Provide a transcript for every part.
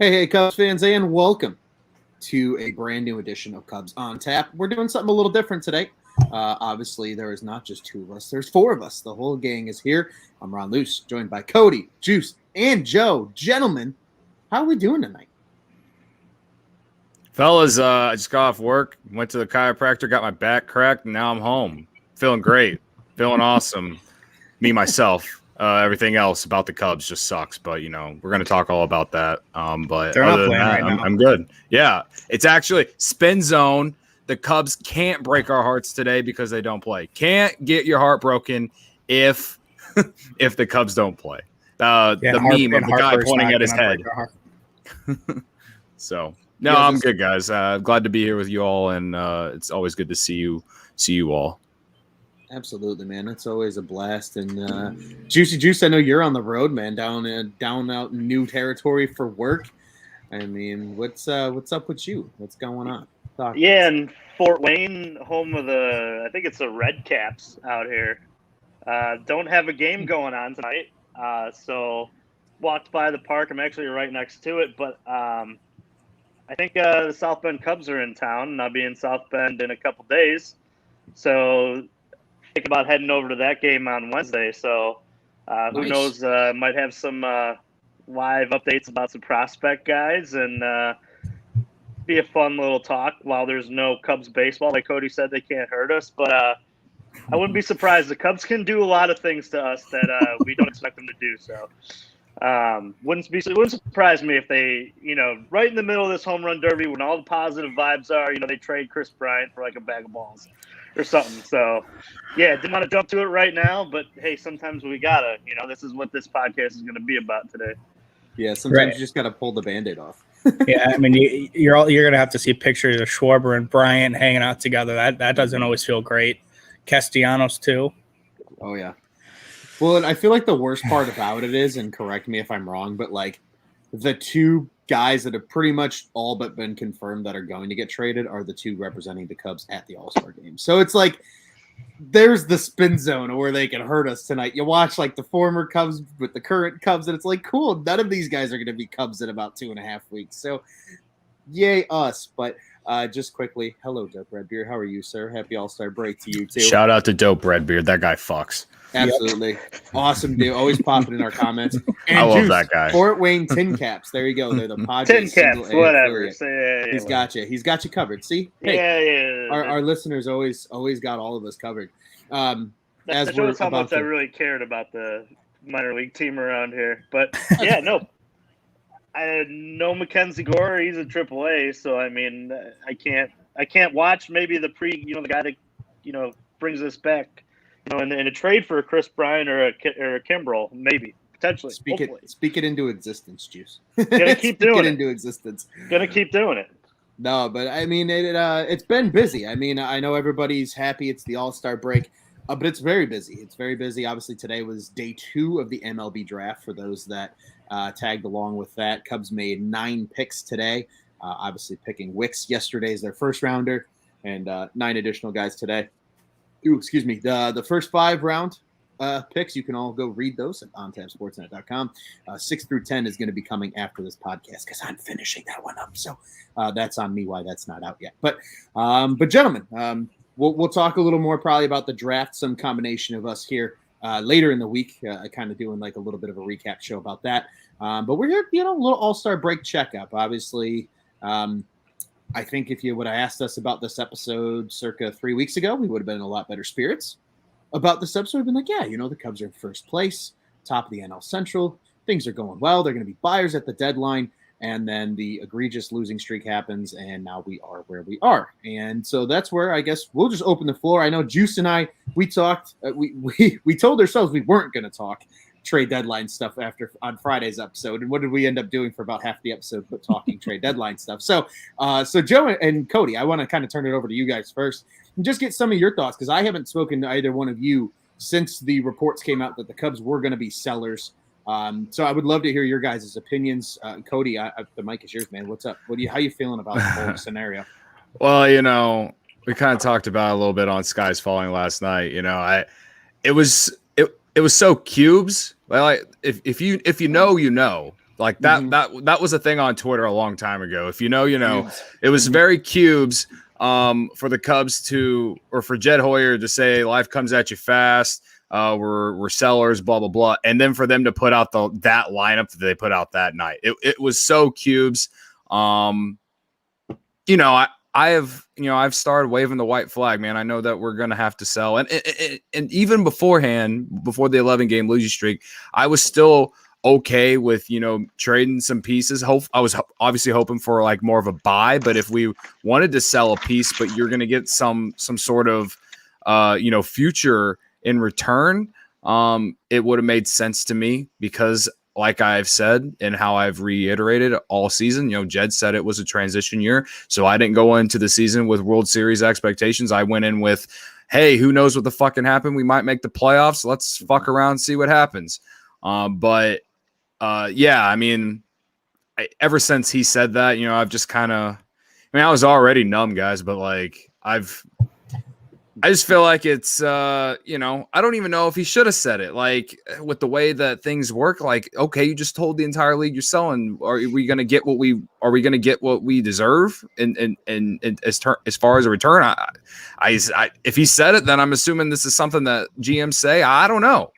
Hey, Cubs fans, and welcome to a brand new edition of Cubs on Tap. We're doing something a little different today. Obviously, there is not just two of us, there's four of us. The whole gang is here. I'm Ron Luce, joined by Cody, Juice, and Joe. Gentlemen, how are we doing tonight? Fellas, I just got off work, went to the chiropractor, got my back cracked, and now I'm home. Feeling great. Feeling awesome. Me, myself. Everything else about the Cubs just sucks, but, we're going to talk all about that. But they're other not than playing that, right now. I'm good. Yeah, it's actually spin zone. The Cubs can't break our hearts today because they don't play. Can't get your heart broken if the Cubs don't play. The meme of the guy pointing at his head. So... No, I'm good, guys. Glad to be here with you all, and it's always good to see you all. Absolutely, man. It's always a blast. And Juicy Juice, I know you're on the road, man, down out in new territory for work. I mean, what's up with you? What's going on? In Fort Wayne, home of I think it's the Red Caps out here. Don't have a game going on tonight, so walked by the park. I'm actually right next to it, but I think the South Bend Cubs are in town, and I'll be in South Bend in a couple days. So think about heading over to that game on Wednesday. So who knows, might have some live updates about some prospect guys, and be a fun little talk while there's no Cubs baseball. Like Cody said, they can't hurt us, but I wouldn't be surprised. The Cubs can do a lot of things to us that we don't expect them to do. So wouldn't surprise me if they, right in the middle of this home run derby when all the positive vibes are, they trade Chris Bryant for like a bag of balls or something. So yeah, didn't want to jump to it right now, but hey, sometimes we gotta, this is what this podcast is going to be about today. Yeah, sometimes you just got to pull the Band-Aid off. Yeah, I mean, you're going to have to see pictures of Schwarber and Bryant hanging out together. That doesn't always feel great. Castellanos too. Oh yeah. Well, and I feel like the worst part about it is, and correct me if I'm wrong, but like the two guys that have pretty much all but been confirmed that are going to get traded are the two representing the Cubs at the All-Star game. So it's like there's the spin zone where they can hurt us tonight. You watch like the former Cubs with the current Cubs, and it's like, cool, none of these guys are going to be Cubs in about 2.5 weeks. So yay us. But just quickly, hello, Dope Redbeard. How are you, sir? Happy All-Star break to you too. Shout out to Dope Redbeard. That guy fucks. Absolutely. Awesome dude. Always popping in our comments. And I love that guy. Fort Wayne Tin Caps. There you go. They're the Padres. Tin Caps, whatever. He's got you. He's got you covered. See? Hey, Our listeners always got all of us covered. That shows how much I really cared about the minor league team around here. But yeah, no. I know Mackenzie Gore. He's a AAA, so I mean, I can't watch maybe the the guy that brings us back. In a trade for a Chris Bryant or a Kimbrel, maybe potentially. Speak it into existence, Juice. Gonna keep doing it into existence. Gonna keep doing it. No, but I mean, it's been busy. I mean, I know everybody's happy it's the All-Star break, but it's very busy. It's very busy. Obviously, today was day 2 of the MLB draft. For those that tagged along with that, Cubs made 9 picks today. Obviously, picking Wicks yesterday as their first rounder, and 9 additional guys today. Ooh, excuse me. The first 5 round picks, you can all go read those at ontapsportsnet.com. 6 through 10 is going to be coming after this podcast because I'm finishing that one up. So that's on me why that's not out yet. But gentlemen, we'll talk a little more probably about the draft, some combination of us here later in the week, kind of doing like a little bit of a recap show about that. But we're here, a little All-Star break checkup. Obviously, I think if you would have asked us about this episode circa 3 weeks ago, we would have been in a lot better spirits about this episode. We've been like, yeah, the Cubs are in first place, top of the NL Central. Things are going well. They're going to be buyers at the deadline. And then the egregious losing streak happens, and now we are where we are. And so that's where I guess we'll just open the floor. I know Juice and I, we talked, we told ourselves we weren't going to talk trade deadline stuff on Friday's episode. And what did we end up doing for about half the episode but talking trade deadline stuff? So Joe and Cody, I want to kind of turn it over to you guys first and just get some of your thoughts, because I haven't spoken to either one of you since the reports came out that the Cubs were going to be sellers. So I would love to hear your guys' opinions. Cody, the mic is yours, man. What's up? How you feeling about the whole scenario? Well, we kind of talked about it a little bit on Skies Falling last night. It was so cubes. Well, if you know, the Like that was a thing on Twitter a long time ago. If you know, you know. Cubes. It was very Cubes for the Cubs or for Jed Hoyer to say life comes at you fast. We're sellers, blah blah blah, and then for them to put out that lineup that they put out that night, it was so Cubes. You know, I've started waving the white flag, man. I know that we're gonna have to sell, and even beforehand, before the 11-game losing streak, I was still okay with trading some pieces. I was obviously hoping for like more of a buy, but if we wanted to sell a piece, but you're gonna get some sort of future in return, it would have made sense to me because, like I've said and how I've reiterated all season, Jed said it was a transition year. So I didn't go into the season with World Series expectations. I went in with, hey, who knows what the fucking happened? We might make the playoffs. Let's fuck around, see what happens. Yeah, I mean, ever since he said that, I've just kind of, I was already numb, guys, but like I just feel like it's, I don't even know if he should have said it. Like with the way that things work, like, okay, you just told the entire league you're selling. Are we going to get what we deserve? And as far as a return, if he said it, then I'm assuming this is something that GMs say. I don't know.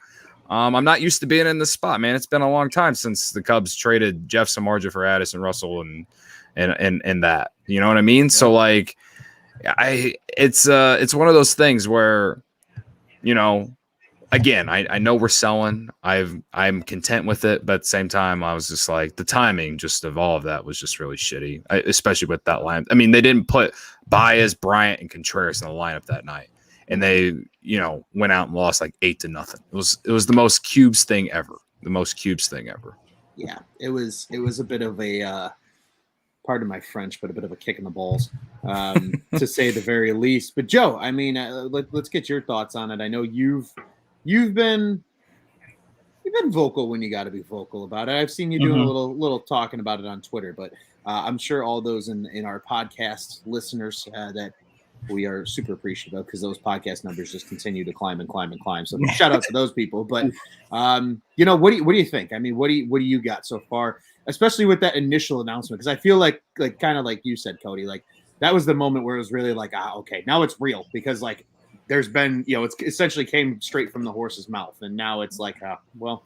I'm not used to being in this spot, man. It's been a long time since the Cubs traded Jeff Samardzija for Addison Russell and that, you know what I mean? Yeah. So like, it's one of those things where, again, I know we're selling. I'm content with it, but at the same time, I was just like, the timing just of all of that was just really shitty, especially with that line. I mean, they didn't put Baez, Bryant, and Contreras in the lineup that night, and they went out and lost like 8-0. It was the most Cubes thing ever. The most Cubes thing ever. Yeah, it was a bit of a pardon my French, but a bit of a kick in the balls, to say the very least. But Joe, I mean, let's get your thoughts on it. I know you've been vocal when you got to be vocal about it. I've seen you doing a little talking about it on Twitter, but I'm sure all those in our podcast listeners that we are super appreciative of, because those podcast numbers just continue to climb and climb and climb. So shout out to those people. But what do you think? I mean, what do you got so far, especially with that initial announcement? Because I feel like kind of like you said, Cody, like that was the moment where it was really like, okay, now it's real, because like there's been, it's essentially came straight from the horse's mouth, and now it's like, well,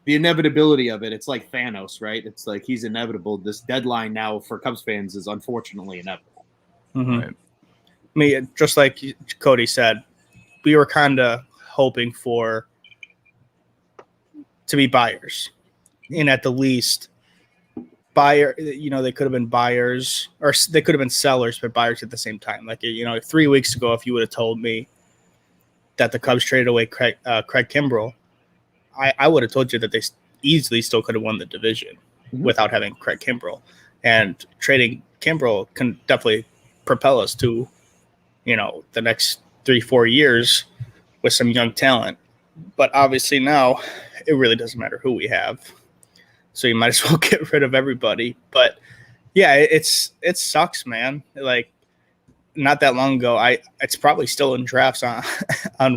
the inevitability of it. It's like Thanos, right? It's like he's inevitable. This deadline now for Cubs fans is unfortunately inevitable. Mm-hmm. Right. I mean, just like Cody said, we were kind of hoping to be buyers, and at the least, they could have been buyers, or they could have been sellers, but buyers at the same time. Like 3 weeks ago, if you would have told me that the Cubs traded away Craig Kimbrell, I would have told you that they easily still could have won the division without having Craig Kimbrell, and trading Kimbrell can definitely propel us to the next 3-4 years with some young talent. But obviously now it really doesn't matter who we have. So you might as well get rid of everybody. But yeah, it sucks, man. Like not that long ago, it's probably still in drafts on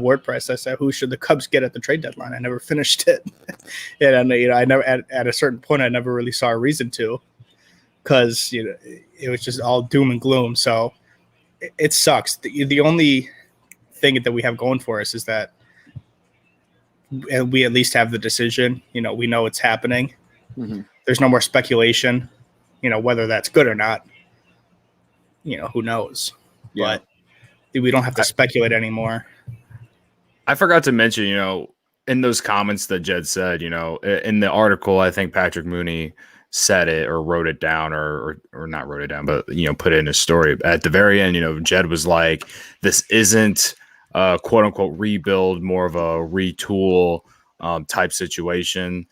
WordPress. I said, who should the Cubs get at the trade deadline? I never finished it. And I never, at a certain point, I never really saw a reason to, because it was just all doom and gloom. So it sucks. The only thing that we have going for us is that we at least have the decision. We know it's happening. Mm-hmm. There's no more speculation, whether that's good or not. Who knows? Yeah. But we don't have to speculate anymore. I forgot to mention, in those comments that Jed said, in the article, I think Patrick Mooney said it or wrote it down or not wrote it down, but put it in his story at the very end. Jed was like, this isn't a quote unquote rebuild, more of a retool type situation.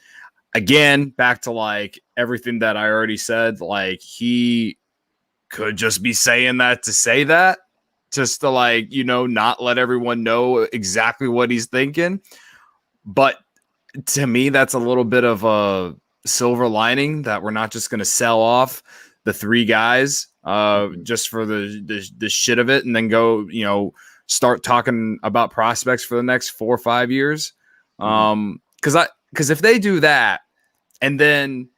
Again, back to like everything that I already said, like he could just be saying that to say that, just to like, not let everyone know exactly what he's thinking. But to me, that's a little bit of a silver lining, that we're not just going to sell off the 3 guys just for the shit of it, and then go start talking about prospects for the next 4 or 5 years. Because if they do that, and then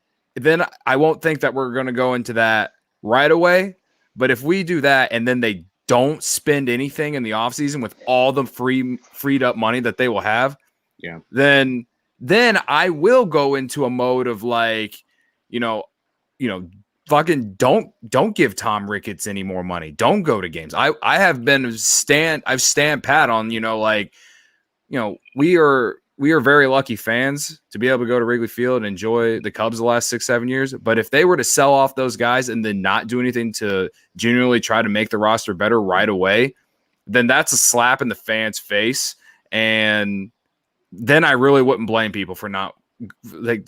then I won't think that we're going to go into that right away. But if we do that and then they don't spend anything in the offseason with all the freed up money that they will have, then I will go into a mode of like, fucking don't give Tom Ricketts any more money. Don't go to games. I've stand pat on, we are very lucky fans to be able to go to Wrigley Field and enjoy the Cubs the last 6-7 years. But if they were to sell off those guys and then not do anything to genuinely try to make the roster better right away, then that's a slap in the fans' face. And then I really wouldn't blame people for not going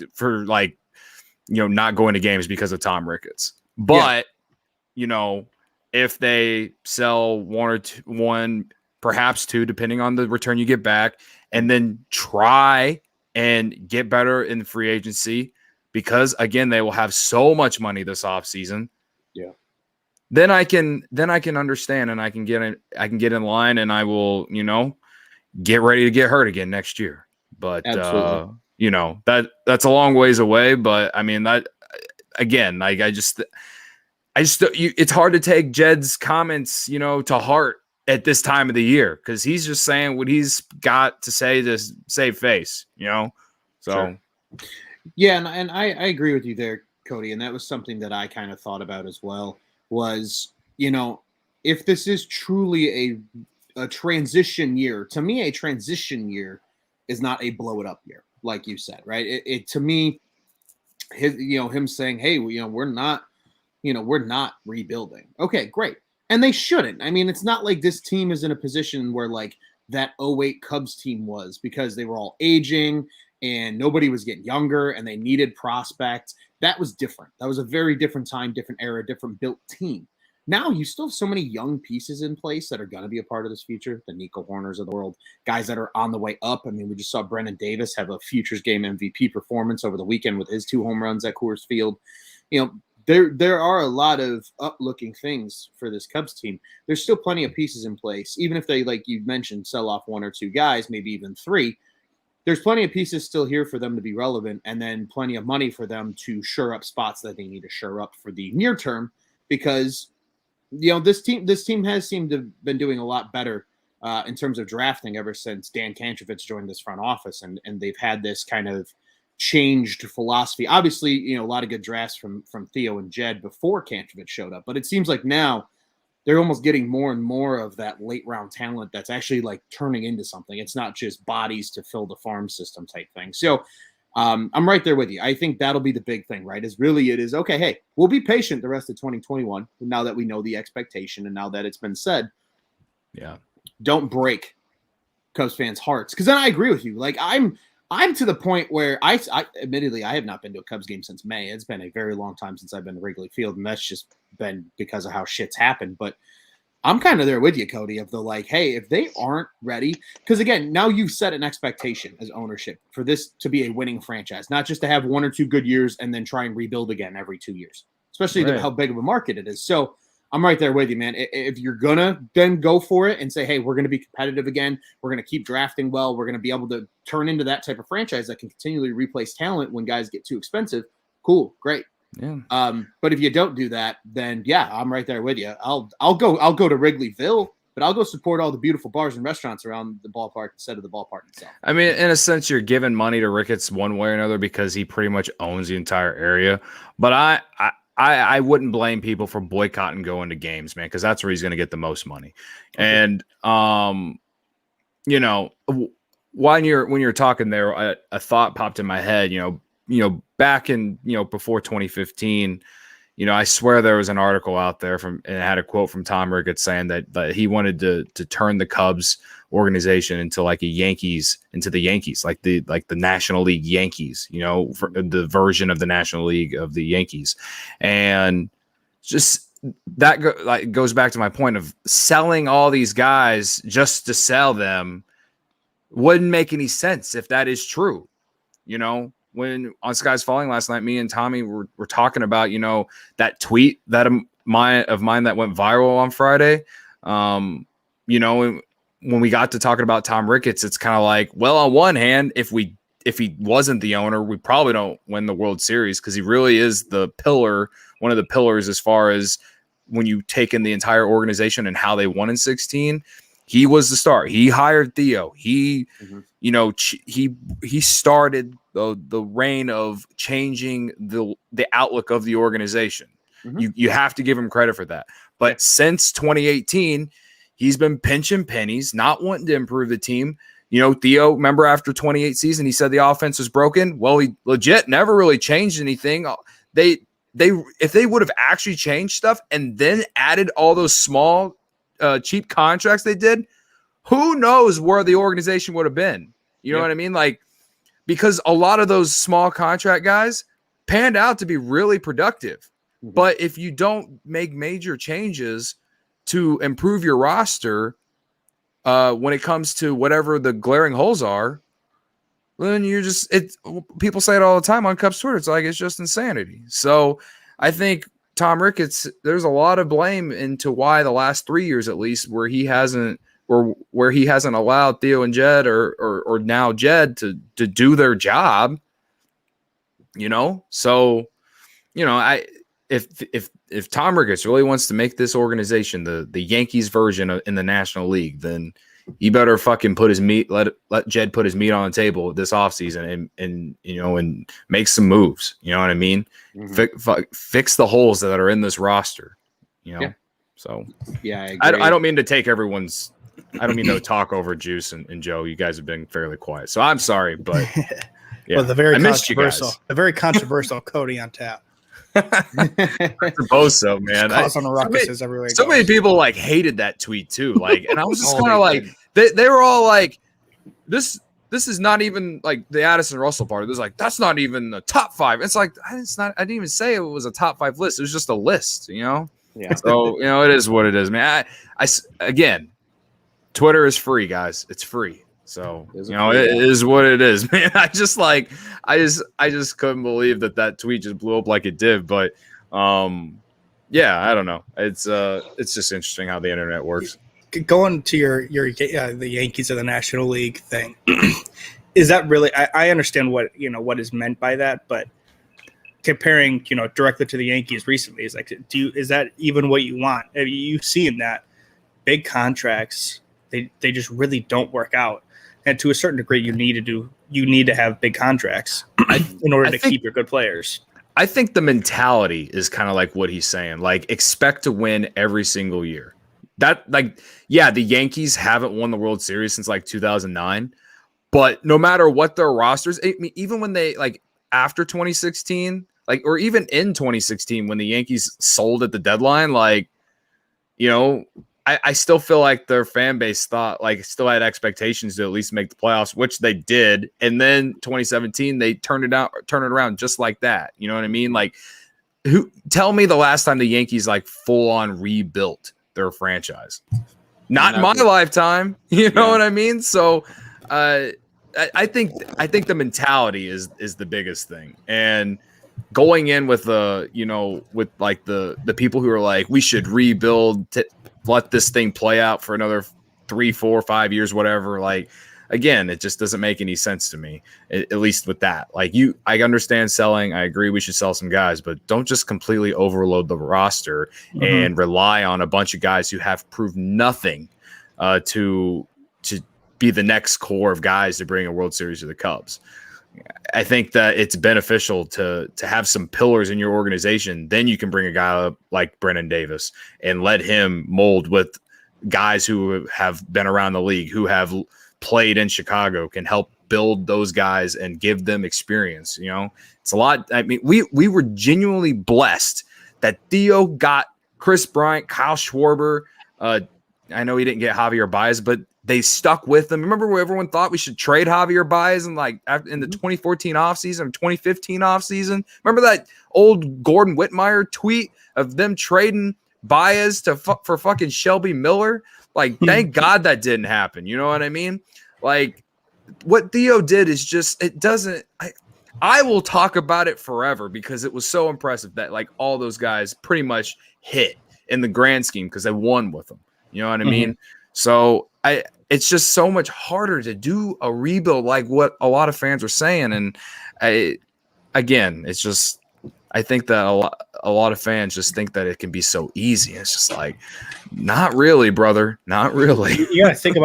to games because of Tom Ricketts. But, if they sell one, perhaps two, depending on the return you get back, and then try and get better in free agency, because again, they will have so much money this offseason. Yeah. Then I can understand, and I can get in line, and I will, get ready to get hurt again next year. But that's a long ways away. But I mean, that again, like it's hard to take Jed's comments, to heart at this time of the year, because he's just saying what he's got to say to save face, So, sure. Yeah, and I agree with you there, Cody. And that was something that I kind of thought about as well. Was if this is truly a transition year, to me, a transition year is not a blow it up year, like you said, right? It to me, him saying, hey, we're not rebuilding. Okay, great. And they shouldn't. I mean, it's not like this team is in a position where like that 08 Cubs team was, because they were all aging and nobody was getting younger and they needed prospects. That was different. That was a very different time, different era, different built team. Now you still have so many young pieces in place that are going to be a part of this future. The Nico Horners of the world, guys that are on the way up. I mean, we just saw Brennan Davis have a Futures Game MVP performance over the weekend with his 2 home runs at Coors Field. There are a lot of up-looking things for this Cubs team. There's still plenty of pieces in place. Even if they, like you mentioned, sell off 1 or 2 guys, maybe even 3, there's plenty of pieces still here for them to be relevant, and then plenty of money for them to shore up spots that they need to shore up for the near term, because this team has seemed to have been doing a lot better in terms of drafting ever since Dan Kantrovitz joined this front office, and they've had this kind of changed philosophy. Obviously, a lot of good drafts from Theo and Jed before Kantrovitz showed up, but it seems like now they're almost getting more and more of that late round talent that's actually like turning into something. It's not just bodies to fill the farm system type thing. So I'm right there with you. I think that'll be the big thing, right? It is okay. Hey, we'll be patient the rest of 2021 now that we know the expectation and now that it's been said. Yeah, don't break Cubs fans' hearts, because then I agree with you. Like I'm to the point where I admittedly I have not been to a Cubs game since May. It's been a very long time since I've been to Wrigley Field, and that's just been because of how shit's happened. But I'm kind of there with you, Cody, of the like, hey, if they aren't ready, because again, now you've set an expectation as ownership for this to be a winning franchise, not just to have 1 or 2 good years and then try and rebuild again every 2 years, especially how big of a market it is. So I'm right there with you, man. If you're going to then go for it and say, hey, we're going to be competitive again, we're going to keep drafting well, we're going to be able to turn into that type of franchise that can continually replace talent when guys get too expensive, cool, great. Yeah. But if you don't do that, then yeah, I'm right there with you. I'll go to Wrigleyville, but I'll go support all the beautiful bars and restaurants around the ballpark instead of the ballpark itself. I mean, in a sense, you're giving money to Ricketts one way or another because he pretty much owns the entire area. But I wouldn't blame people for boycotting going to games, man, because that's where he's going to get the most money. Okay. And when you're talking there, a thought popped in my head. Back in before 2015, I swear there was an article out there and it had a quote from Tom Ricketts saying that he wanted to turn the Cubs organization into like the Yankees, like the National League Yankees, for the version of the National League of the Yankees. And just that goes back to my point of selling all these guys just to sell them wouldn't make any sense if that is true. When on Skies Falling last night, me and Tommy were talking about, that tweet that of mine that went viral on Friday. When we got to talking about Tom Ricketts, it's kind of like, well, on one hand, if we if he wasn't the owner, we probably don't win the World Series because he really is the pillar, one of the pillars as far as when you take in the entire organization and how they won in 16. He was the star. He hired Theo. He, he started the reign of changing the outlook of the organization. You have to give him credit for that. But since 2018, he's been pinching pennies, not wanting to improve the team. Theo, remember after 28 season, he said the offense was broken. Well, he legit never really changed anything. If they would have actually changed stuff and then added all those small, cheap contracts they did, who knows where the organization would have been? You know what I mean? Like, because a lot of those small contract guys panned out to be really productive. But if you don't make major changes to improve your roster, when it comes to whatever the glaring holes are, then you're just people say it all the time on Cubs Twitter. It's like, it's just insanity. So I think Tom Ricketts, there's a lot of blame into why the last 3 years, at least, where he hasn't allowed Theo and Jed or now Jed to do their job. So, if Tom Ricketts really wants to make this organization the Yankees version in the National League, then he better fucking let Jed put his meat on the table this offseason and make some moves. You know what I mean? Fix the holes that are in this roster. So I don't mean to take everyone's. I don't mean to talk over Juice and Joe. You guys have been fairly quiet, so I'm sorry, but well, I missed you guys. The very controversial Cody on tap. I suppose so, man. Causing ruckuses everywhere. So many people hated that tweet too. and I was just kind of they were all like, this is not even like the Addison Russell part. It was like, that's not even the top 5. It's like, I didn't even say it was a top 5 list. It was just a list, Yeah. So it is what it is, man. I again, Twitter is free, guys. It's free. So it is what it is, man. I just couldn't believe that tweet just blew up like it did. But I don't know. It's just interesting how the internet works. Going to your the Yankees of the National League thing, is that really? I understand what is meant by that, but comparing directly to the Yankees recently is like, is that even what you want? Have you seen that big contracts? They just really don't work out. And to a certain degree, you need to have big contracts in order to keep your good players. I think the mentality is kind of like what he's saying. Like, expect to win every single year. The Yankees haven't won the World Series since 2009. But no matter what their rosters, even when they after 2016, or even in 2016 when the Yankees sold at the deadline, I still feel like their fan base thought still had expectations to at least make the playoffs, which they did. And then 2017, they turned it around just like that. You know what I mean? Tell me the last time the Yankees full on rebuilt their franchise? Not in my lifetime. You know what I mean? So I think the mentality is the biggest thing. And going in with the people who are like, we should rebuild let this thing play out for another 3, 4, 5 years, whatever. Again, it just doesn't make any sense to me, at least with that. I understand selling. I agree we should sell some guys, but don't just completely overload the roster and rely on a bunch of guys who have proved nothing to be the next core of guys to bring a World Series to the Cubs. I think that it's beneficial to have some pillars in your organization. Then you can bring a guy up like Brennan Davis and let him mold with guys who have been around the league, who have played in Chicago, can help build those guys and give them experience. It's a lot. I mean, we were genuinely blessed that Theo got Chris Bryant, Kyle Schwarber. I know he didn't get Javier Baez, but they stuck with them. Remember where everyone thought we should trade Javier Baez in the 2014 offseason or 2015 offseason? Remember that old Gordon Whitmire tweet of them trading Baez for fucking Shelby Miller? Thank God that didn't happen. You know what I mean? What Theo did is just, it doesn't. I will talk about it forever because it was so impressive that all those guys pretty much hit in the grand scheme because they won with them. You know what I mean? So it's just so much harder to do a rebuild like what a lot of fans are saying. And again, it's just, I think that a lot of fans just think that it can be so easy. It's just like, not really, brother. Not really. You got to think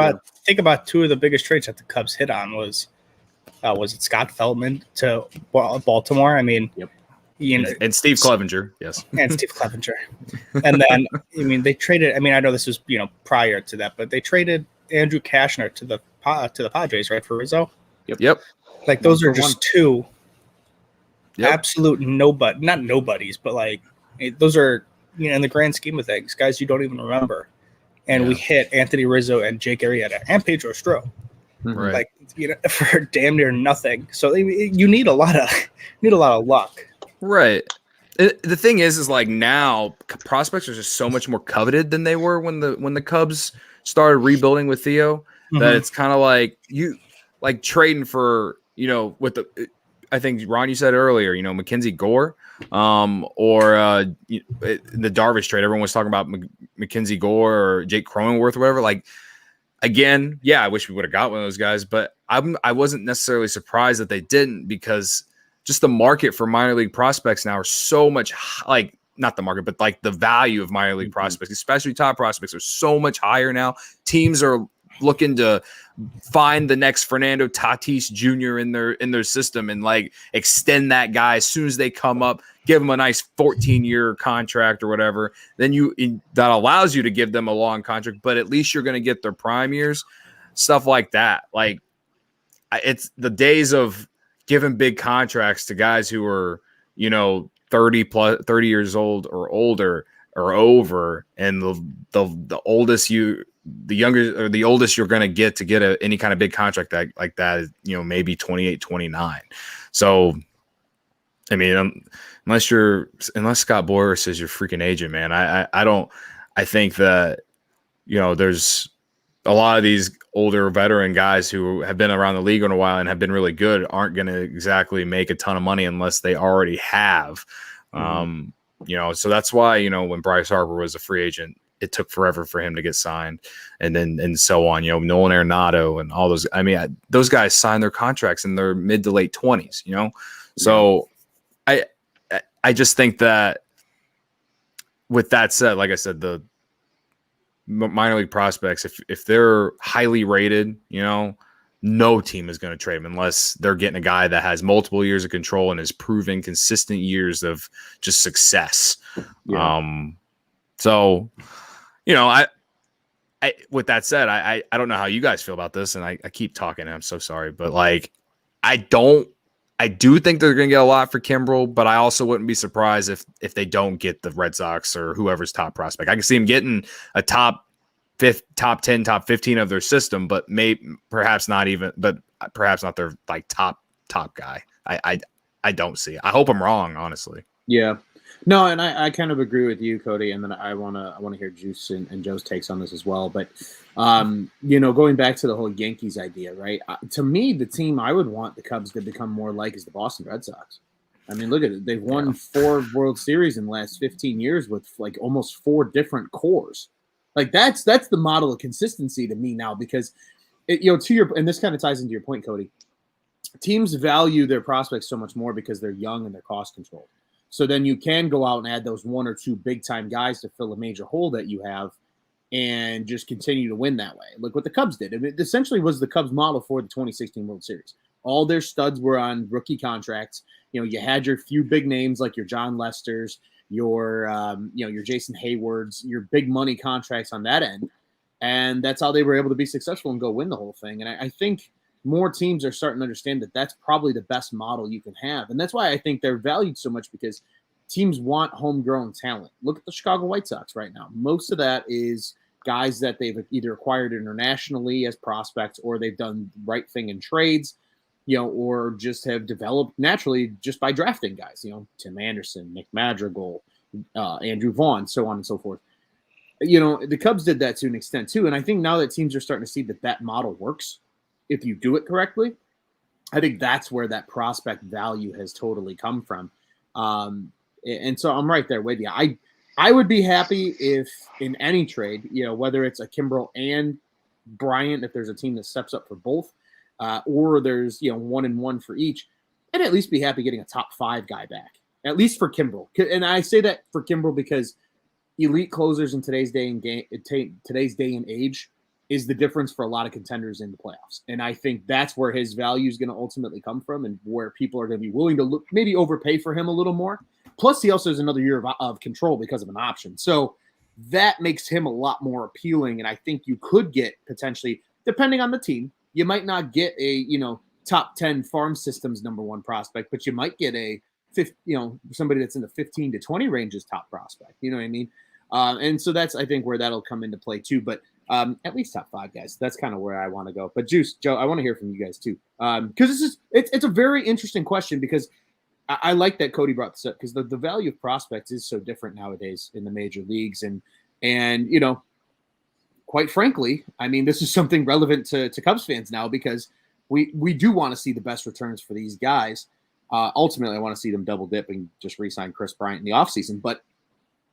about two of the biggest trades that the Cubs hit on was it Scott Feldman to Baltimore? I mean, Yep. And Steve Clevenger, yes. And Steve Clevenger. And then, I mean, they traded, I mean, I know this was, prior to that, but they traded Andrew Cashner to the Padres, right, for Rizzo? Yep. Like, those are just two absolute not nobodies, but like, those are, in the grand scheme of things, guys you don't even remember. And we hit Anthony Rizzo and Jake Arrieta and Pedro Strop. Right. Like, for damn near nothing. So you need a lot of luck. Right. The thing is like now prospects are just so much more coveted than they were when the Cubs started rebuilding with Theo, that it's kind of like you like trading for, with the, I think Ron, you said earlier, Mackenzie Gore, or the Darvish trade. Everyone was talking about Mackenzie Gore or Jake Cronenworth or whatever. Like, again, yeah, I wish we would have got one of those guys, but I wasn't necessarily surprised that they didn't, because just the market for minor league prospects now are so much, like, not the market, but like the value of minor league prospects, especially top prospects, are so much higher now. Teams are looking to find the next Fernando Tatis Jr. in their system and like extend that guy as soon as they come up, give them a nice 14-year contract or whatever. Then that allows you to give them a long contract, but at least you're going to get their prime years, stuff like that. Like, it's the days of giving big contracts to guys who are, 30 years old or older or over, and the oldest the oldest you're going to get any kind of big contract like that is, maybe 28, 29. So, I mean, unless Scott Boras is your freaking agent, man, I think that, there's a lot of these older veteran guys who have been around the league in a while and have been really good aren't going to exactly make a ton of money unless they already have. So that's why, when Bryce Harper was a free agent, it took forever for him to get signed, and so on. Nolan Arenado and all those. I mean, those guys signed their contracts in their mid to late 20s. So I just think that, with that said, like I said, the minor league prospects, if they're highly rated, no team is going to trade them unless they're getting a guy that has multiple years of control and is proving consistent years of just success. So, I with that said, I don't know how you guys feel about this, and I keep talking, and I'm so sorry, but like, I do think they're going to get a lot for Kimbrel, but I also wouldn't be surprised if they don't get the Red Sox or whoever's top prospect. I can see them getting a top 10, top 15 of their system, but perhaps not their like top guy. I don't see it. I hope I'm wrong, honestly. Yeah. No, and I kind of agree with you, Cody, and then I wanna hear Juice and Joe's takes on this as well. But going back to the whole Yankees idea, right? To me, the team I would want the Cubs to become more like is the Boston Red Sox. I mean, look at it. They've won 4 World Series in the last 15 years with like almost 4 different cores. Like, that's the model of consistency to me now, because and this kind of ties into your point, Cody. Teams value their prospects so much more because they're young and they're cost controlled. So then you can go out and add those 1 or 2 big time guys to fill a major hole that you have and just continue to win that way. Look what the Cubs did. It essentially was the Cubs model for the 2016 World Series. All their studs were on rookie contracts. You had your few big names like your John Lesters, your Jason Haywards, your big money contracts on that end. And that's how they were able to be successful and go win the whole thing. And I think more teams are starting to understand that that's probably the best model you can have. And that's why I think they're valued so much, because teams want homegrown talent. Look at the Chicago White Sox right now. Most of that is guys that they've either acquired internationally as prospects, or they've done the right thing in trades, or just have developed naturally just by drafting guys, Tim Anderson, Nick Madrigal, Andrew Vaughn, so on and so forth. The Cubs did that to an extent too. And I think now that teams are starting to see that model works, if you do it correctly, I think that's where that prospect value has totally come from. And so I'm right there with you. I would be happy if in any trade, whether it's a Kimbrel and Bryant, if there's a team that steps up for both, or there's 1-1 for each, I'd at least be happy getting a top 5 guy back, at least for Kimbrel. And I say that for Kimbrel because elite closers in today's day and age is the difference for a lot of contenders in the playoffs. And I think that's where his value is going to ultimately come from, and where people are going to be willing to maybe overpay for him a little more. Plus, he also has another year of control because of an option. So that makes him a lot more appealing. And I think you could get potentially, depending on the team, you might not get a, top 10 farm systems #1 prospect, but you might get a somebody that's in the 15 to 20 ranges top prospect. You know what I mean? And so that's, I think, where that'll come into play too. But at least top 5 guys. That's kind of where I want to go. But Juice, Joe, I want to hear from you guys too, because it's a very interesting question, because I like that Cody brought this up, because the value of prospects is so different nowadays in the major leagues, and quite frankly, I mean, this is something relevant to Cubs fans now, because we do want to see the best returns for these guys. Ultimately, I want to see them double dip and just re-sign Chris Bryant in the offseason. But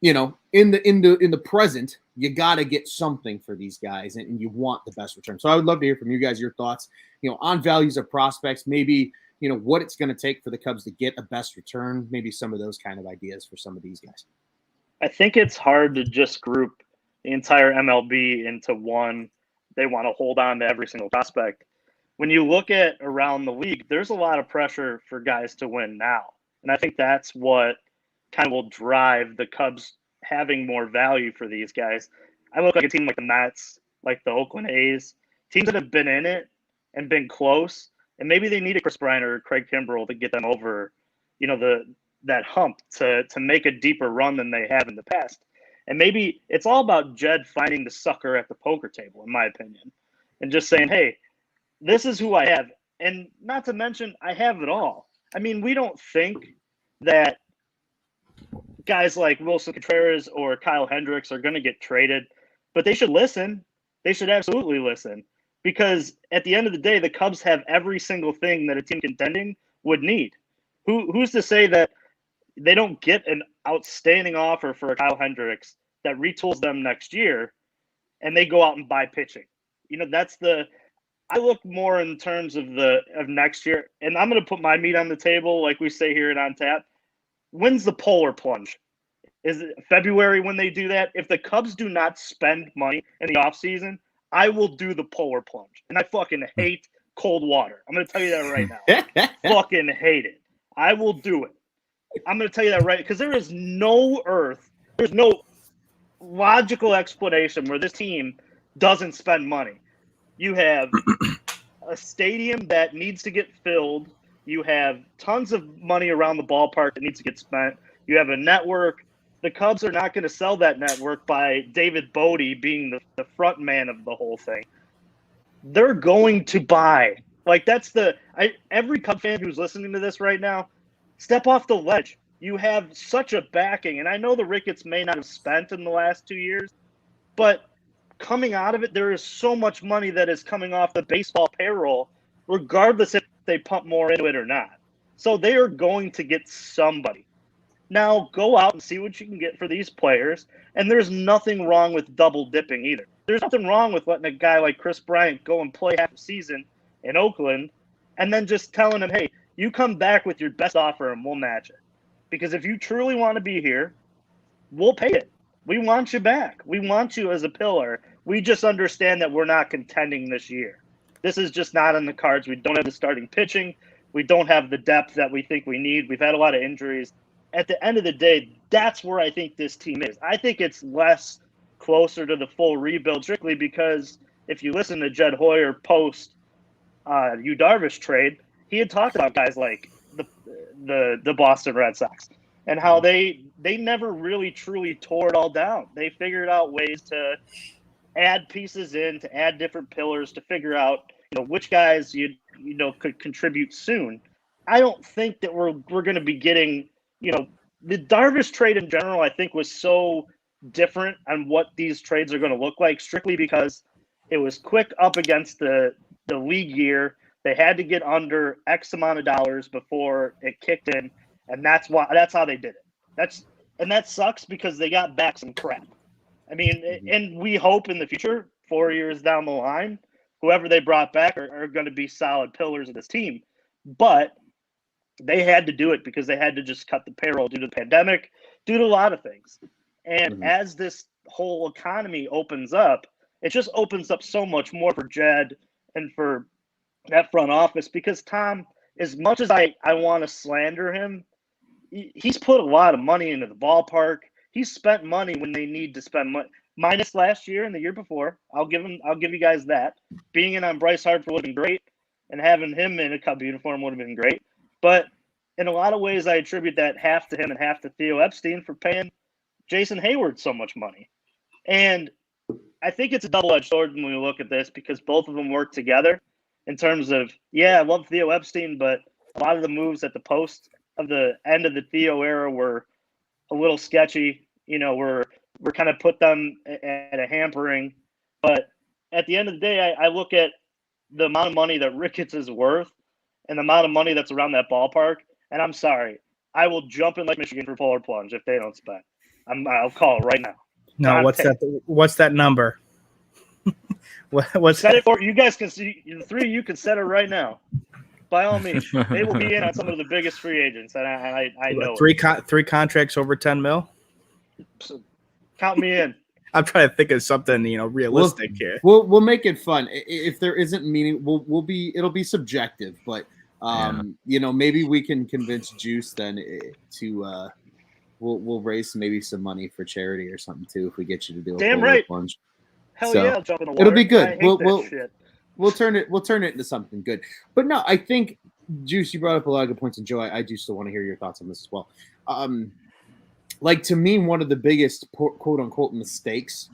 in the present, you got to get something for these guys, and you want the best return. So I would love to hear from you guys, your thoughts, on values of prospects, maybe, what it's going to take for the Cubs to get a best return, maybe some of those kind of ideas for some of these guys. I think it's hard to just group the entire MLB into one. They want to hold on to every single prospect. When you look at around the league, there's a lot of pressure for guys to win now. And I think that's what kind of will drive the Cubs having more value for these guys. I look like a team like the Mets, like the Oakland A's, teams that have been in it and been close, and maybe they need a Chris Bryant or Craig Kimbrel to get them over, that hump to make a deeper run than they have in the past. And maybe it's all about Jed finding the sucker at the poker table, in my opinion, and just saying, hey, this is who I have. And not to mention, I have it all. I mean, we don't think that guys like Wilson Contreras or Kyle Hendricks are going to get traded, but they should listen. They should absolutely listen, because at the end of the day, the Cubs have every single thing that a team contending would need. Who's to say that they don't get an outstanding offer for Kyle Hendricks that retools them next year, and they go out and buy pitching? I look more in terms of next year, and I'm going to put my meat on the table, like we say here at On Tap. When's the polar plunge? Is it February when they do that? If the Cubs do not spend money in the offseason, I will do the polar plunge. And I fucking hate cold water. I'm going to tell you that right now. Fucking hate it. I will do it. I'm going to tell you that right, because there's no logical explanation where this team doesn't spend money. You have a stadium that needs to get filled. You have tons of money around the ballpark that needs to get spent. You have a network. The Cubs are not going to sell that network by David Bodie being the front man of the whole thing. They're going to buy. Like, every Cub fan who's listening to this right now, step off the ledge. You have such a backing. And I know the Ricketts may not have spent in the last 2 years, but coming out of it, there is so much money that is coming off the baseball payroll, regardless if they pump more into it or not. So they are going to get somebody. Now go out and see what you can get for these players. And there's nothing wrong with double dipping either. There's nothing wrong with letting a guy like Chris Bryant go and play half a season in Oakland and then just telling him, hey, you come back with your best offer and we'll match it. Because if you truly want to be here, we'll pay it. We want you back. We want you as a pillar. We just understand that we're not contending this year. This is just not in the cards. We don't have the starting pitching. We don't have the depth that we think we need. We've had a lot of injuries. At the end of the day, that's where I think this team is. I think it's less closer to the full rebuild, strictly because if you listen to Jed Hoyer post Yu Darvish trade, he had talked about guys like the Boston Red Sox and how they never really truly tore it all down. They figured out ways to add pieces in, to add different pillars, to figure out which guys could contribute soon. I don't think that we're going to be getting the Darvish trade in general. I think was so different on what these trades are going to look like, strictly because it was quick up against the league year. They had to get under X amount of dollars before it kicked in, and that's how they did it. That sucks because they got back some crap. I mean, and we hope in the future 4 years down the line, whoever they brought back are going to be solid pillars of this team. But they had to do it because they had to just cut the payroll due to the pandemic, due to a lot of things. And as this whole economy opens up, it just opens up so much more for Jed and for that front office, because Tom, as much as I want to slander him, he's put a lot of money into the ballpark. He's spent money when they need to spend money. Minus last year and the year before, I'll give you guys that. Being in on Bryce Harper would have been great, and having him in a Cub uniform would have been great. But in a lot of ways, I attribute that half to him and half to Theo Epstein for paying Jason Hayward so much money. And I think it's a double-edged sword when we look at this, because both of them work together in terms of, I love Theo Epstein, but a lot of the moves at the post of the end of the Theo era were a little sketchy. We're kind of put them at a hampering. But at the end of the day, I look at the amount of money that Ricketts is worth and the amount of money that's around that ballpark, and I'm sorry, I will jump in Lake Michigan for Polar Plunge if they don't spend. I'll call it right now. No, what's that number? What's set it for you guys? Can see the three of you can set it right now. By all means, they will be in on some of the biggest free agents, and I know three contracts over $10 million. So count me in. I'm trying to think of something realistic here. We'll make it fun. If there isn't meaning, it'll be subjective, but maybe we can convince Juice then to we'll raise maybe some money for charity or something too if we get you to do a damn right plunge. Hell so, yeah, I'll jump in the water. It'll be good. Shit. We'll turn it into something good. But no, I think Juice, you brought up a lot of good points, and Joe, I do still want to hear your thoughts on this as well. To me, one of the biggest quote unquote mistakes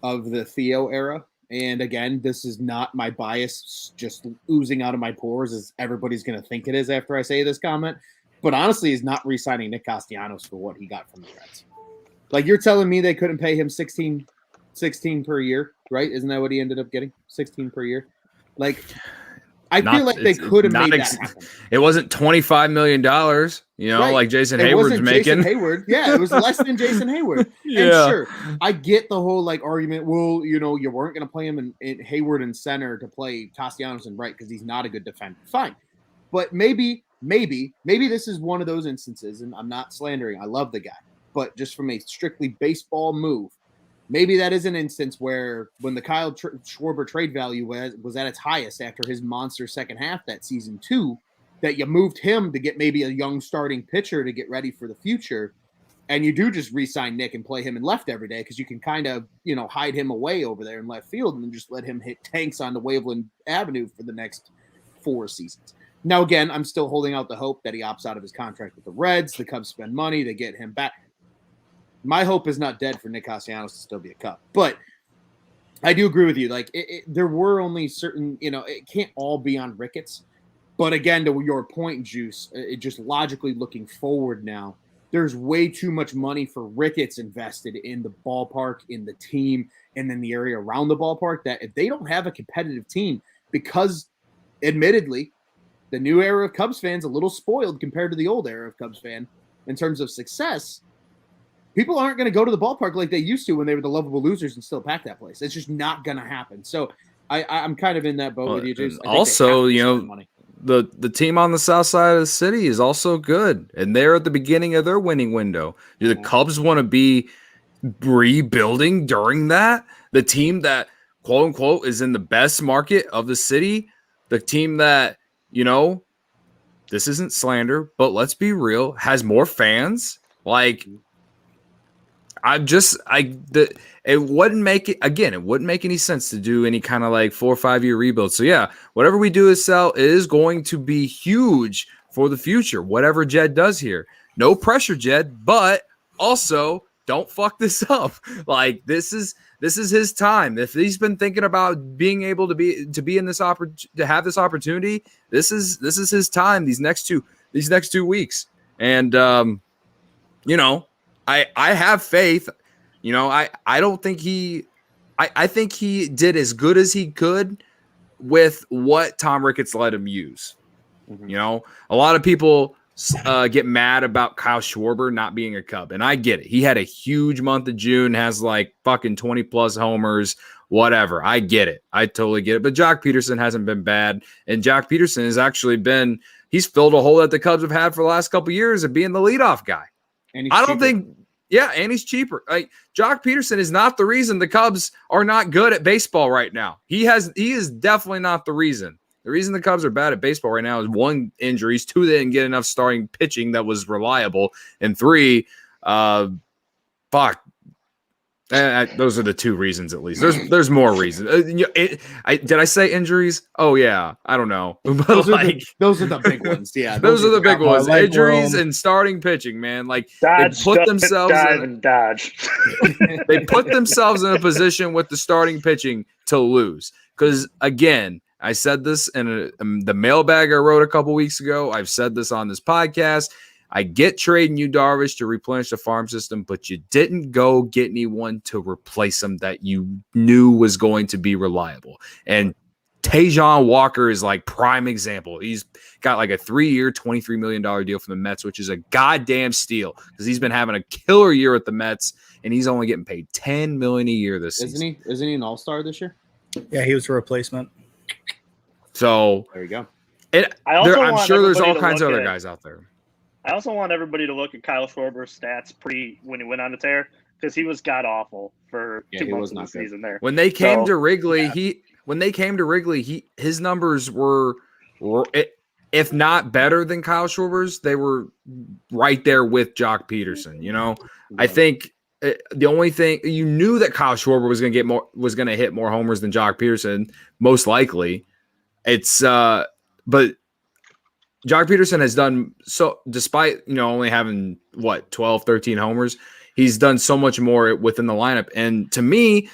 of the Theo era, and again, this is not my bias just oozing out of my pores as everybody's going to think it is after I say this comment, but honestly is not re-signing Nick Castellanos for what he got from the Reds. Like, you're telling me they couldn't pay him 16 per year, right? Isn't that what he ended up getting? 16 per year. Like, I feel like they could have made that happen. It wasn't $25 million, right. Like Jason Hayward's making. Jason Hayward. Yeah, it was less than Jason Hayward. Yeah. And sure, I get the whole argument. Well, you weren't going to play him in Hayward in center to play Castellanos in right because he's not a good defender. Fine, but maybe this is one of those instances, and I'm not slandering. I love the guy, but just from a strictly baseball move. Maybe that is an instance where when the Kyle Schwarber trade value was at its highest after his monster second half that season too, that you moved him to get maybe a young starting pitcher to get ready for the future. And you do just re-sign Nick and play him in left every day because you can kind of, hide him away over there in left field and then just let him hit tanks on the Waveland Avenue for the next 4 seasons. Now, again, I'm still holding out the hope that he opts out of his contract with the Reds. The Cubs spend money. They get him back. My hope is not dead for Nick Castellanos to still be a Cub. But I do agree with you. Like, there were only certain, it can't all be on Ricketts. But again, to your point, Juice, just logically looking forward now, there's way too much money for Ricketts invested in the ballpark, in the team, and in the area around the ballpark that if they don't have a competitive team, because admittedly, the new era of Cubs fans a little spoiled compared to the old era of Cubs fan in terms of success. People aren't going to go to the ballpark like they used to when they were the lovable losers and still pack that place. It's just not going to happen. So I'm kind of in that boat with you, Jason. Also, the team on the south side of the city is also good, and they're at the beginning of their winning window. Do the Cubs want to be rebuilding during that? The team that, quote unquote, is in the best market of the city, the team that, this isn't slander, but let's be real, has more fans. Like, it wouldn't make any sense to do any kind of 4 or 5 year rebuild. So yeah, whatever we do is is going to be huge for the future. Whatever Jed does here, no pressure, Jed, but also don't fuck this up. Like, this is his time. If he's been thinking about being able to be in this to have this opportunity, this is his time. These next 2 weeks, and I have faith. I don't think I think he did as good as he could with what Tom Ricketts let him use. Mm-hmm. A lot of people get mad about Kyle Schwarber not being a Cub, and I get it. He had a huge month of June, has like fucking 20 plus homers, whatever. I get it. I totally get it. But Jock Peterson hasn't been bad, and Jock Peterson has actually been. He's filled a hole that the Cubs have had for the last couple of years of being the leadoff guy. And I don't think. Yeah, and he's cheaper. Like Jock Peterson is not the reason the Cubs are not good at baseball right now. He is definitely not the reason. The reason the Cubs are bad at baseball right now is 1, injuries, 2, they didn't get enough starting pitching that was reliable, and 3, those are the 2 reasons at least. There's more reasons. Did I say injuries? Oh yeah, I don't know. But those are the big ones. Yeah, those are the big ones. Like Injuries and starting pitching, man. Like Dodge, they put themselves dodge. they put themselves in a position with the starting pitching to lose. Because again, I said this in the mailbag I wrote a couple weeks ago. I've said this on this podcast. I get trading you Darvish to replenish the farm system, but you didn't go get anyone to replace him that you knew was going to be reliable. And Tajon Walker is like prime example. He's got like a 3-year, $23 million deal from the Mets, which is a goddamn steal because he's been having a killer year with the Mets, and he's only getting paid $10 million a year this season. Isn't he an all-star this year? Yeah, he was a replacement. So there you go. I'm sure there's all kinds of other guys out there. I also want everybody to look at Kyle Schwarber's stats when he went on the tear because he was god awful for 2 months of the season there. When they came to Wrigley, his numbers were, if not better than Kyle Schwarber's, they were right there with Jock Peterson. You know, I think the only thing you knew that Kyle Schwarber was going to hit more homers than Jock Peterson, most likely. It's but Jock Peterson has done so, despite, only having 12, 13 homers, he's done so much more within the lineup. And to me,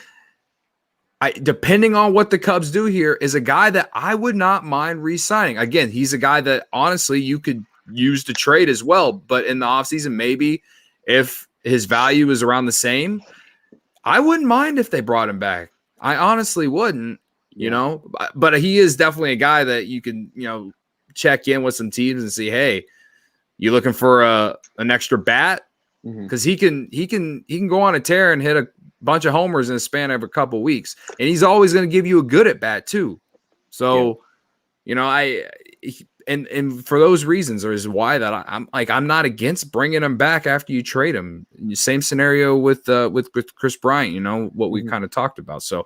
depending on what the Cubs do here, is a guy that I would not mind re-signing. Again, he's a guy that honestly you could use to trade as well. But in the offseason, maybe if his value is around the same, I wouldn't mind if they brought him back. I honestly wouldn't, but he is definitely a guy that you can, check in with some teams and see, hey, you looking for an extra bat? Because he can go on a tear and hit a bunch of homers in a span of a couple of weeks, and he's always going to give you a good at bat too. So, and for those reasons is why that I'm not against bringing him back after you trade him. Same scenario with Chris Bryant, what we kind of talked about. So,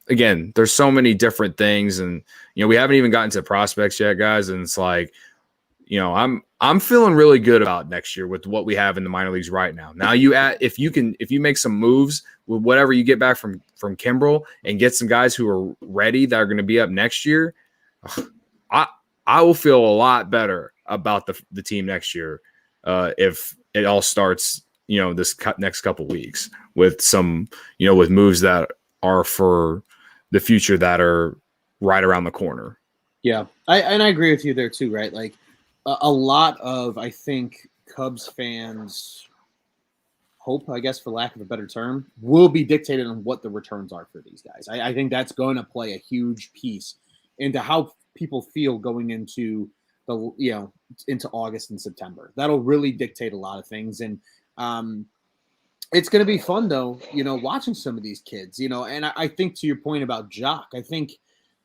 again, there's so many different things, and we haven't even gotten to prospects yet, guys. And it's like, I'm feeling really good about next year with what we have in the minor leagues right now. Now if you make some moves with whatever you get back from Kimbrel and get some guys who are ready that are going to be up next year, I will feel a lot better about the team next year if it all starts, this next couple weeks with some, with moves that are for the future that are right around the corner. Yeah, I agree with you there too, right? Like a lot of, I think, Cubs fans' hope, I guess, for lack of a better term, will be dictated on what the returns are for these guys. I think that's going to play a huge piece into how people feel going into into August and September. That'll really dictate a lot of things. And it's going to be fun though, watching some of these kids, and I think to your point about Jock, I think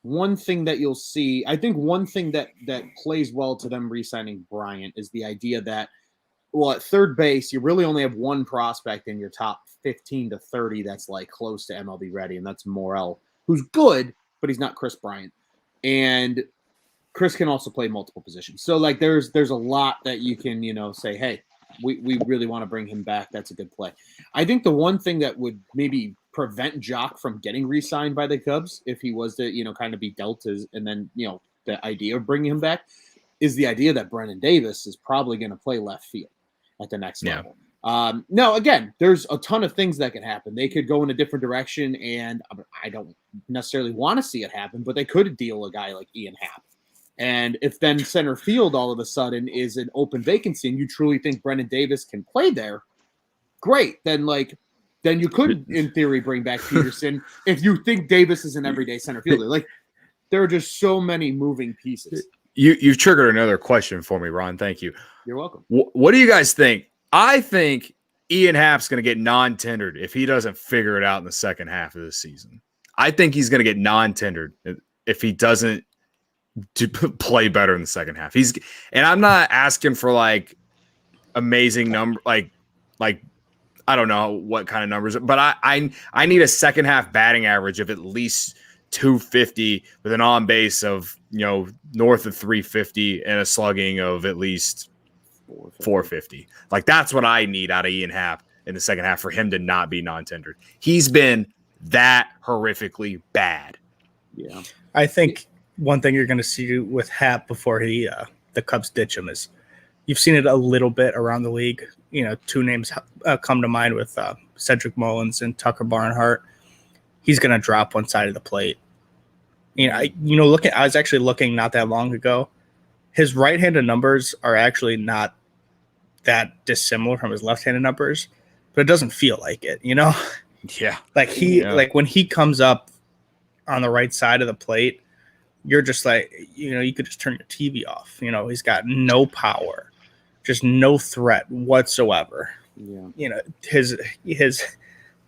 one thing that you'll see, one thing that plays well to them re-signing Bryant is the idea that, well, at third base, you really only have one prospect in your top 15 to 30 that's like close to MLB ready, and that's Morel, who's good, but he's not Chris Bryant. And Chris can also play multiple positions. So like there's a lot that you can, say, hey, we really want to bring him back. That's a good play. I think the one thing that would maybe prevent Jock from getting re-signed by the Cubs, if he was to, kind of be dealt as, and then, the idea of bringing him back is the idea that Brennan Davis is probably going to play left field at the next level. No, again, there's a ton of things that could happen. They could go in a different direction, and I don't necessarily want to see it happen, but they could deal a guy like Ian Happ. And if then center field all of a sudden is an open vacancy and you truly think Brennan Davis can play there, great. Then you could, in theory, bring back Peterson if you think Davis is an everyday center fielder. Like, there are just so many moving pieces. You've triggered another question for me, Ron. Thank you. You're welcome. What do you guys think? I think Ian Happ's going to get non-tendered if he doesn't figure it out in the second half of the season. I think he's going to get non-tendered if he doesn't play better in the second half. And I'm not asking for like amazing number, like I don't know what kind of numbers, but I need a second half batting average of at least 250 with an on base of, north of 350 and a slugging of at least 450. Like that's what I need out of Ian Happ in the second half for him to not be non-tendered. He's been that horrifically bad. Yeah. I think one thing you're going to see with Happ before the Cubs ditch him is you've seen it a little bit around the league. Two names come to mind with Cedric Mullins and Tucker Barnhart. He's going to drop one side of the plate. I was actually looking not that long ago. His right-handed numbers are actually not that dissimilar from his left-handed numbers, but it doesn't feel like it, Yeah. Like when he comes up on the right side of the plate, you're just like, you could just turn your TV off. He's got no power, just no threat whatsoever. Yeah. His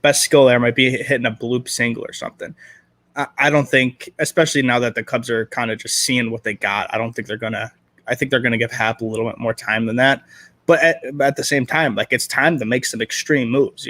best skill there might be hitting a bloop single or something. I don't think, especially now that the Cubs are kind of just seeing what they got, I think they're going to give Happ a little bit more time than that. But at the same time, like it's time to make some extreme moves,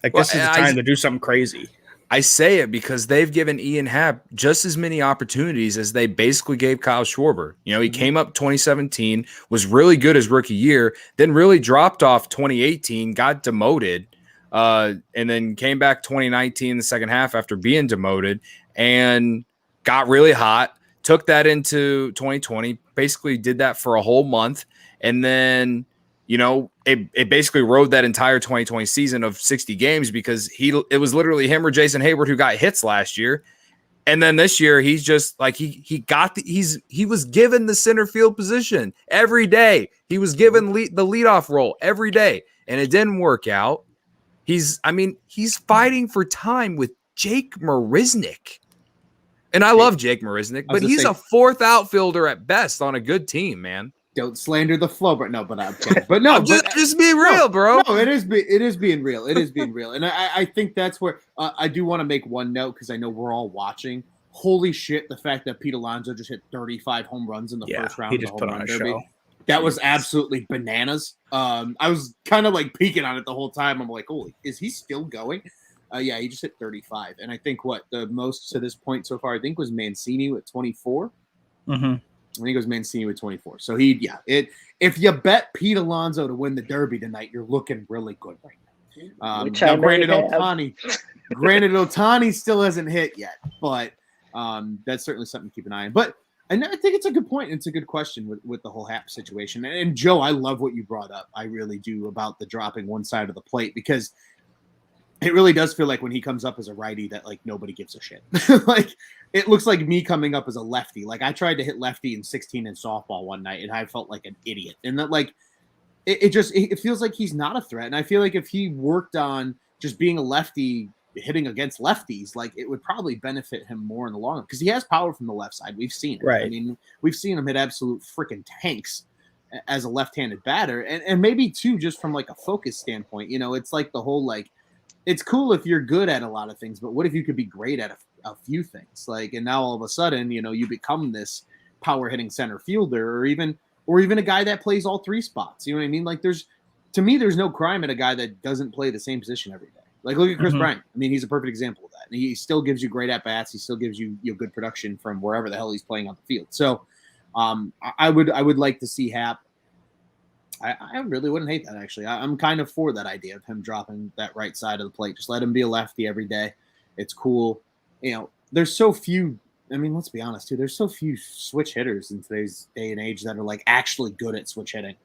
Like this is the time to do something crazy. I say it because they've given Ian Happ just as many opportunities as they basically gave Kyle Schwarber. He came up 2017, was really good his rookie year, then really dropped off 2018, got demoted, and then came back 2019 in the second half after being demoted and got really hot, took that into 2020, basically did that for a whole month. And then, it basically rode that entire 2020 season of 60 games because it was literally him or Jason Hayward who got hits last year. And then this year, he's just like, he was given the center field position every day. He was given the leadoff role every day and it didn't work out. He's fighting for time with Jake Marisnick. And I love Jake Marisnick, but he's a fourth outfielder at best on a good team, man. Don't slander the flow, but no, but I'm kidding. But no, just be real, bro. No, it is being real. It is being real, and I think that's where I do want to make one note because I know we're all watching. Holy shit! The fact that Pete Alonso just hit 35 home runs in the first round of the home run derby, that was absolutely bananas. I was kind of like peeking on it the whole time. I'm like, holy, is he still going? Yeah, he just hit 35, and I think the most to this point so far, I think was Mancini with 24. Mm-hmm. I think it was Mancini with 24. So if you bet Pete Alonso to win the Derby tonight, you're looking really good right now. Now granted, Ohtani still hasn't hit yet, but that's certainly something to keep an eye on. But I think it's a good point. It's a good question with the whole Happ situation. And Joe, I love what you brought up. I really do about the dropping one side of the plate because it really does feel like when he comes up as a righty that like nobody gives a shit. Like it looks like me coming up as a lefty. Like I tried to hit lefty in 16 in softball one night and I felt like an idiot. And that like it feels like he's not a threat. And I feel like if he worked on just being a lefty hitting against lefties, like it would probably benefit him more in the long run because he has power from the left side. We've seen it. Right. I mean, we've seen him hit absolute freaking tanks as a left-handed batter. And maybe too, just from like a focus standpoint, it's like the whole like, it's cool if you're good at a lot of things, but what if you could be great at a few things? Like, and now all of a sudden, you become this power hitting center fielder, or even a guy that plays all three spots. You know what I mean? Like, there's no crime in a guy that doesn't play the same position every day. Like, look at Chris Bryant. I mean, he's a perfect example of that. And he still gives you great at bats. He still gives you good production from wherever the hell he's playing on the field. So, I would like to see Happ. I really wouldn't hate that, actually. I'm kind of for that idea of him dropping that right side of the plate. Just let him be a lefty every day. It's cool. There's so few – I mean, let's be honest, too. There's so few switch hitters in today's day and age that are, like, actually good at switch hitting.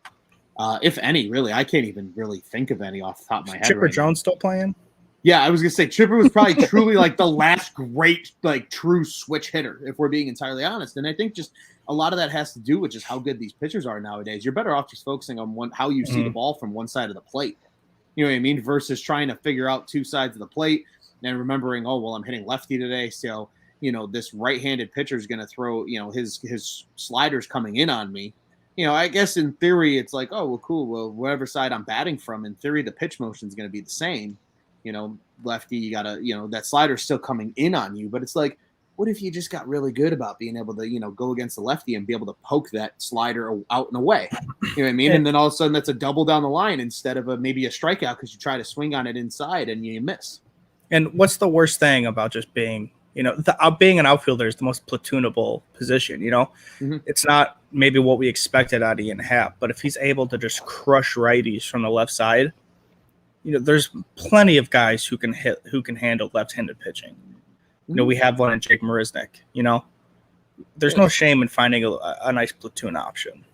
If any, really. I can't even really think of any off the top of my head. Chipper Jones still playing? Yeah, I was going to say Chipper was probably truly, like, the last great, like, true switch hitter, if we're being entirely honest. And I think just – a lot of that has to do with just how good these pitchers are nowadays. You're better off just focusing on how you see the ball from one side of the plate. You know what I mean? Versus trying to figure out two sides of the plate and remembering, oh, well, I'm hitting lefty today. So this right-handed pitcher is going to throw, his sliders coming in on me. I guess in theory it's like, oh, well, cool. Well, whatever side I'm batting from, in theory, the pitch motion is going to be the same. Lefty, you gotta, that slider's still coming in on you. But it's like, what if you just got really good about being able to, go against the lefty and be able to poke that slider out and away? You know what I mean? And then all of a sudden that's a double down the line instead of maybe a strikeout because you try to swing on it inside and you miss. And what's the worst thing about just being, being an outfielder is the most platoonable position, Mm-hmm. It's not maybe what we expected out of Ian Happ, but if he's able to just crush righties from the left side, there's plenty of guys who can handle left-handed pitching. We have one in Jake Marisnik, there's no shame in finding a nice platoon option.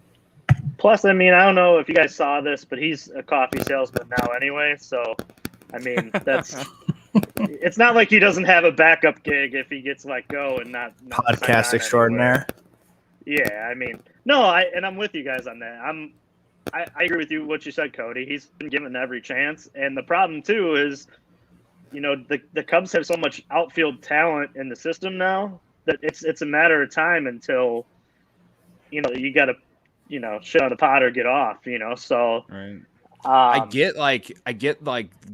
Plus, I mean, I don't know if you guys saw this, but he's a coffee salesman now anyway. So, I mean, it's not like he doesn't have a backup gig if he gets let go and not podcast extraordinaire. Anywhere. Yeah, I mean, no, I'm with you guys on that. I agree with you what you said, Cody. He's been given every chance, and the problem too is, the Cubs have so much outfield talent in the system now that it's a matter of time until, you got to, shit on the pot or get off. So. Right. I get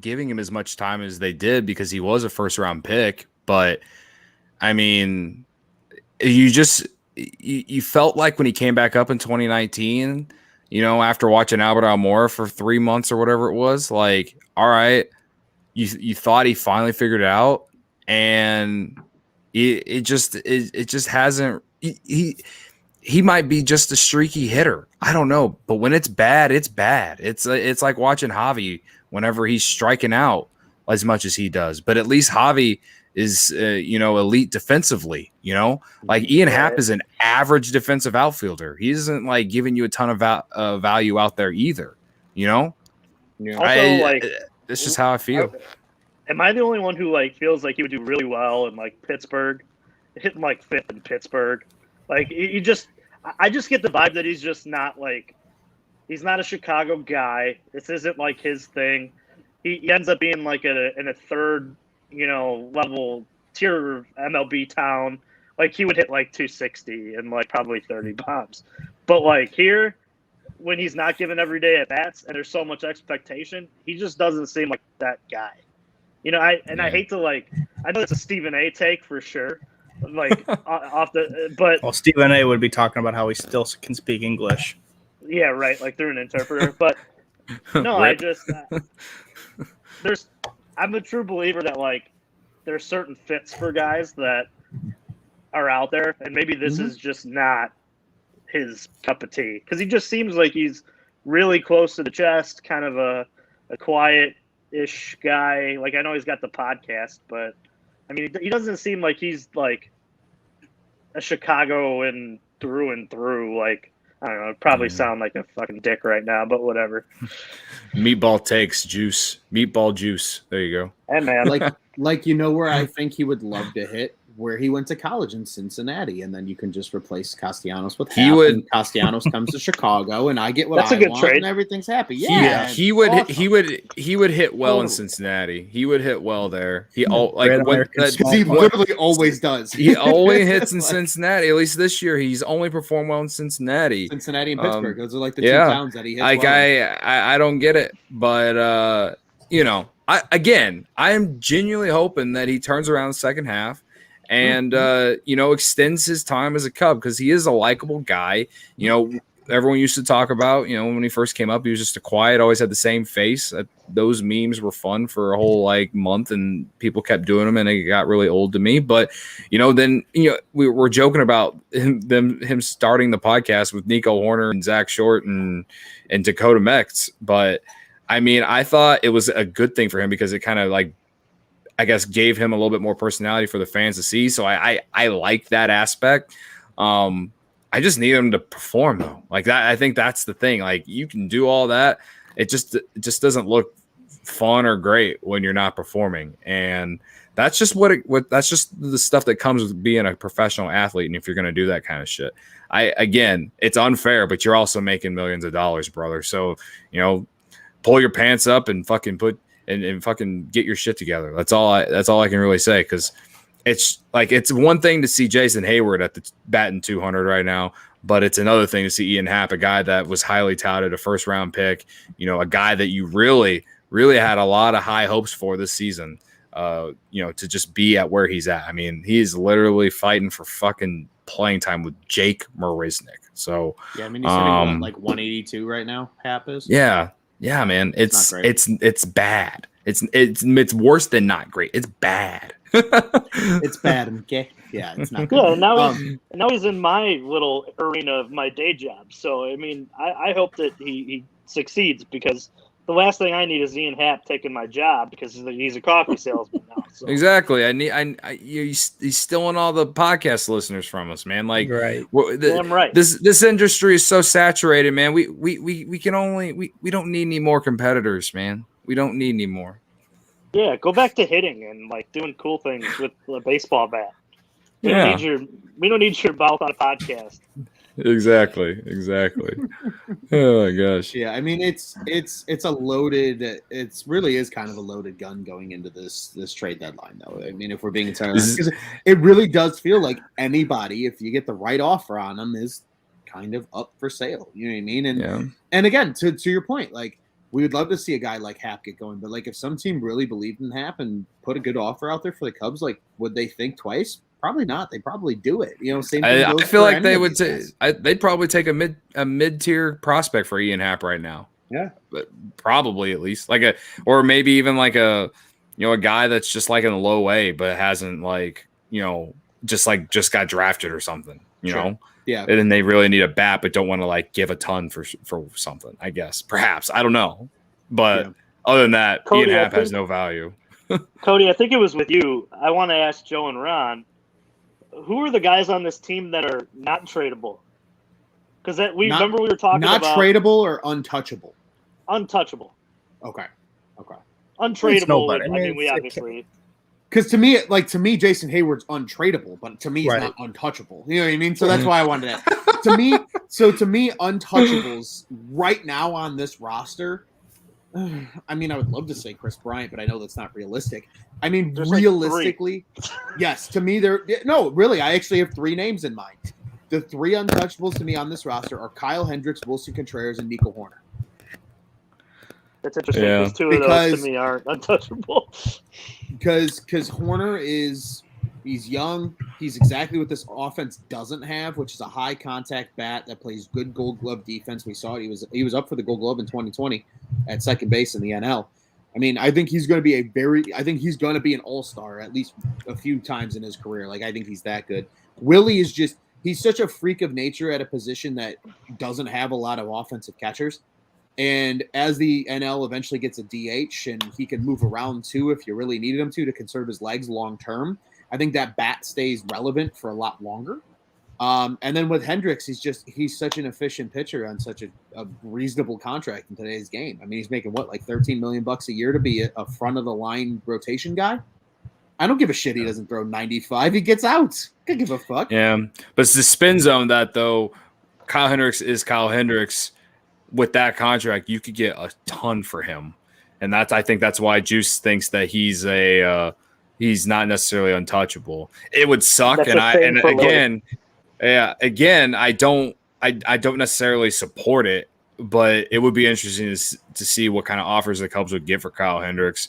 giving him as much time as they did because he was a first round pick, but I mean, you felt like when he came back up in 2019, after watching Albert Almora for 3 months or whatever it was, like, all right, you thought he finally figured it out, and it just hasn't. He might be just a streaky hitter. I don't know, but when it's bad, it's bad. It's like watching Javi whenever he's striking out as much as he does. But at least Javi is elite defensively. Like Ian Happ is an average defensive outfielder. He isn't like giving you a ton of value out there either. Yeah. Also, this is how I feel. Am I the only one who feels like he would do really well in Pittsburgh, hitting fifth in Pittsburgh? I just get the vibe that he's just not he's not a Chicago guy. This isn't his thing. He ends up being in a third, level tier MLB town. He would hit 260 and probably 30 bombs. But here, when he's not given every day at bats and there's so much expectation, he just doesn't seem like that guy. I hate to I know it's a Stephen A take for sure. Well, Stephen A would be talking about how he still can speak English. Yeah, right. Through an interpreter. But no, I'm a true believer that there's certain fits for guys that are out there, and maybe this is just not his cup of tea because he just seems like he's really close to the chest, kind of a quiet-ish guy. I know he's got the podcast, but I mean, he doesn't seem like he's a Chicagoan through and through. I don't know. I'd probably sound like a fucking dick right now, but whatever. Meatball takes juice. Meatball juice. There you go. Hey, man. Where I think he would love to hit, where he went to college in Cincinnati, and then you can just replace Castellanos with Happ, and Castellanos comes to Chicago, and I get what I want, trade. And everything's happy. Yeah, he would hit well in Cincinnati. He would hit well there. He literally always does. He always hits in Cincinnati. At least this year, he's only performed well in Cincinnati. Cincinnati and Pittsburgh. Those are the two towns that he hits. I don't get it, but I am genuinely hoping that he turns around the second half. And, extends his time as a Cub because he is a likable guy. Everyone used to talk about, when he first came up, he was just a quiet, always had the same face. Those memes were fun for a whole month and people kept doing them and it got really old to me. But, then, we were joking about him starting the podcast with Nico Horner and Zach Short and Dakota Mex. But, I mean, I thought it was a good thing for him because it kind of I guess gave him a little bit more personality for the fans to see. So I like that aspect. I just need him to perform though. That. I think that's the thing. You can do all that. It just doesn't look fun or great when you're not performing. And that's just that's just the stuff that comes with being a professional athlete. And if you're going to do that kind of shit, again, it's unfair, but you're also making millions of dollars, brother. So, pull your pants up and fucking and fucking get your shit together. That's all I can really say. Cause it's like it's one thing to see Jason Hayward at the batting 200 right now, but it's another thing to see Ian Happ, a guy that was highly touted, a first round pick, a guy that you really had a lot of high hopes for this season, to just be at where he's at. I mean, he's literally fighting for fucking playing time with Jake Marisnik. So yeah, I mean, he's hitting like 182 right now. Happ is. Yeah, man. It's bad. It's worse than not great. It's bad. It's bad. Okay. Yeah, it's not good. Yeah, now he's in my little arena of my day job. So I mean, I hope that he succeeds, because the last thing I need is Ian Happ taking my job because he's a coffee salesman now. So. Exactly. He's stealing all the podcast listeners from us, man. Like, right. Damn right. This industry is so saturated, man. We don't need any more competitors, man. We don't need any more. Yeah, go back to hitting and like doing cool things with a baseball bat. We don't need your mouth on a podcast. Exactly. Oh my gosh. Yeah, I mean it's a loaded. It really is kind of a loaded gun going into this trade deadline, though. I mean, if we're being entirely honest, it really does feel like anybody, if you get the right offer on them, is kind of up for sale. You know what I mean? And again, to your point, like we would love to see a guy like Happ get going, but like if some team really believed in Happ and put a good offer out there for the Cubs, like would they think twice? Probably not. They probably do it. Same thing. I feel like they would they'd probably take a mid-tier prospect for Ian Happ right now. Yeah, but probably at least or maybe even like a guy that's just like in the low A, but hasn't just got drafted or something. You know. Yeah. And then they really need a bat, but don't want to like give a ton for something. I guess perhaps I don't know, but other than that, Cody, Ian Happ has no value. Cody, I think it was with you. I want to ask Joe and Ron. Who are the guys on this team that are not tradable? Because remember we were talking about not tradable or untouchable. Untouchable. Okay. Untradeable. I mean, we obviously. Because to me, Jason Hayward's untradeable, but to me, he's not untouchable. You know what I mean? So that's why I wanted to ask. To me, untouchables right now on this roster. I mean, I would love to say Chris Bryant, but I know that's not realistic. I mean, there's realistically, yes. To me, really, I actually have 3 names in mind. The 3 untouchables to me on this roster are Kyle Hendricks, Wilson Contreras, and Nico Horner. That's interesting because 2 of those to me aren't untouchable. Because Horner he's young. He's exactly what this offense doesn't have, which is a high contact bat that plays good Gold Glove defense. We saw it. He was up for the Gold Glove in 2020 at second base in the NL. I mean, I think he's going to be an all-star at least a few times in his career. Like, I think he's that good. Willie is he's such a freak of nature at a position that doesn't have a lot of offensive catchers. And as the NL eventually gets a DH and he can move around too if you really needed him to conserve his legs long term, I think that bat stays relevant for a lot longer. And then with Hendricks, he's such an efficient pitcher on such a reasonable contract in today's game. I mean, he's making like $13 million a year to be a front of the line rotation guy. I don't give a shit. He doesn't throw 95. He gets out. Could give a fuck. Yeah, but it's the spin zone that though. Kyle Hendricks is Kyle Hendricks. With that contract, you could get a ton for him, and I think that's why Juice thinks that he's not necessarily untouchable. It would suck, again, I don't necessarily support it, but it would be interesting to see what kind of offers the Cubs would get for Kyle Hendricks.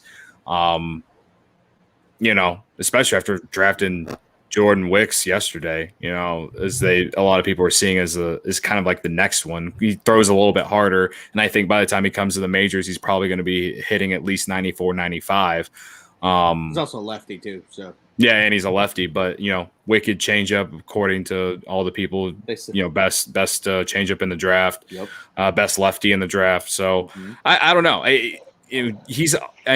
Especially after drafting Jordan Wicks yesterday, as a lot of people are seeing as kind of like the next one. He throws a little bit harder, and I think by the time he comes to the majors, he's probably going to be hitting at least 94, 95. He's also a lefty too, so yeah, and he's a lefty, but wicked changeup according to all the people. Best changeup in the draft. Yep. Best lefty in the draft. So I don't know. I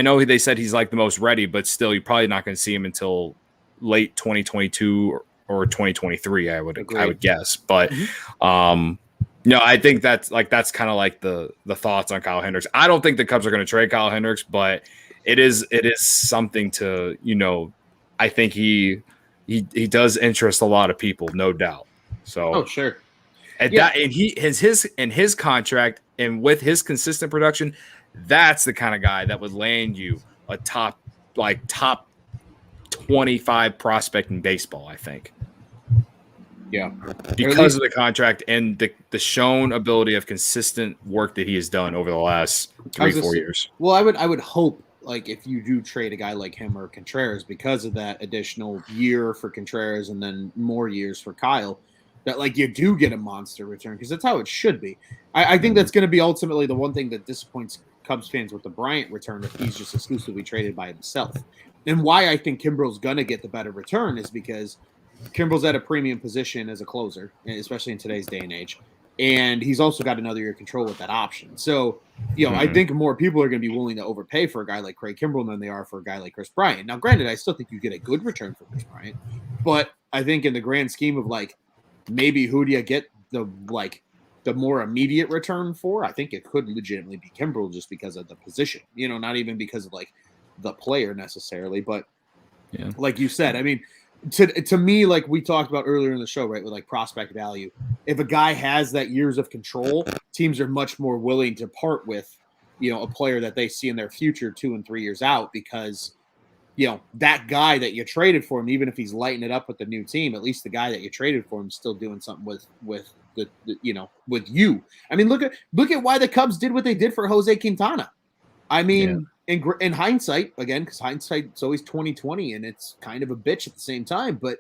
know they said he's like the most ready, but still, you're probably not going to see him until late 2022 or 2023, I would guess. But I think that's kind of like the thoughts on Kyle Hendricks. I don't think the Cubs are going to trade Kyle Hendricks, but it is something to I think he does interest a lot of people, no doubt. So sure. And his contract and with his consistent production, that's the kind of guy that would land you a top 25 prospect in baseball, I think. Yeah. Because of the contract and the shown ability of consistent work that he has done over the last 3-4 years. Well, I would hope, like, if you do trade a guy like him or Contreras because of that additional year for Contreras and then more years for Kyle, that, like, you do get a monster return, because that's how it should be. I think that's going to be ultimately the one thing that disappoints Cubs fans with the Bryant return, if he's just exclusively traded by himself. And why I think Kimbrel's going to get the better return is because Kimbrel's at a premium position as a closer, especially in today's day and age. And he's also got another year of control with that option. So, I think more people are going to be willing to overpay for a guy like Craig Kimbrel than they are for a guy like Chris Bryant. Now, granted, I still think you get a good return for Chris Bryant, but I think in the grand scheme of, like, maybe who do you get the more immediate return for? I think it could legitimately be Kimbrel just because of the position, not even because of, like, the player necessarily. But like you said, I mean, to me, like we talked about earlier in the show, right, with like prospect value, if a guy has that years of control, teams are much more willing to part with, a player that they see in their future 2 and 3 years out, because, that guy that you traded for him, even if he's lighting it up with the new team, at least the guy that you traded for him is still doing something with the with you. I mean, look at why the Cubs did what they did for Jose Quintana. I mean, in hindsight, again, because hindsight's always 20/20, and it's kind of a bitch at the same time. But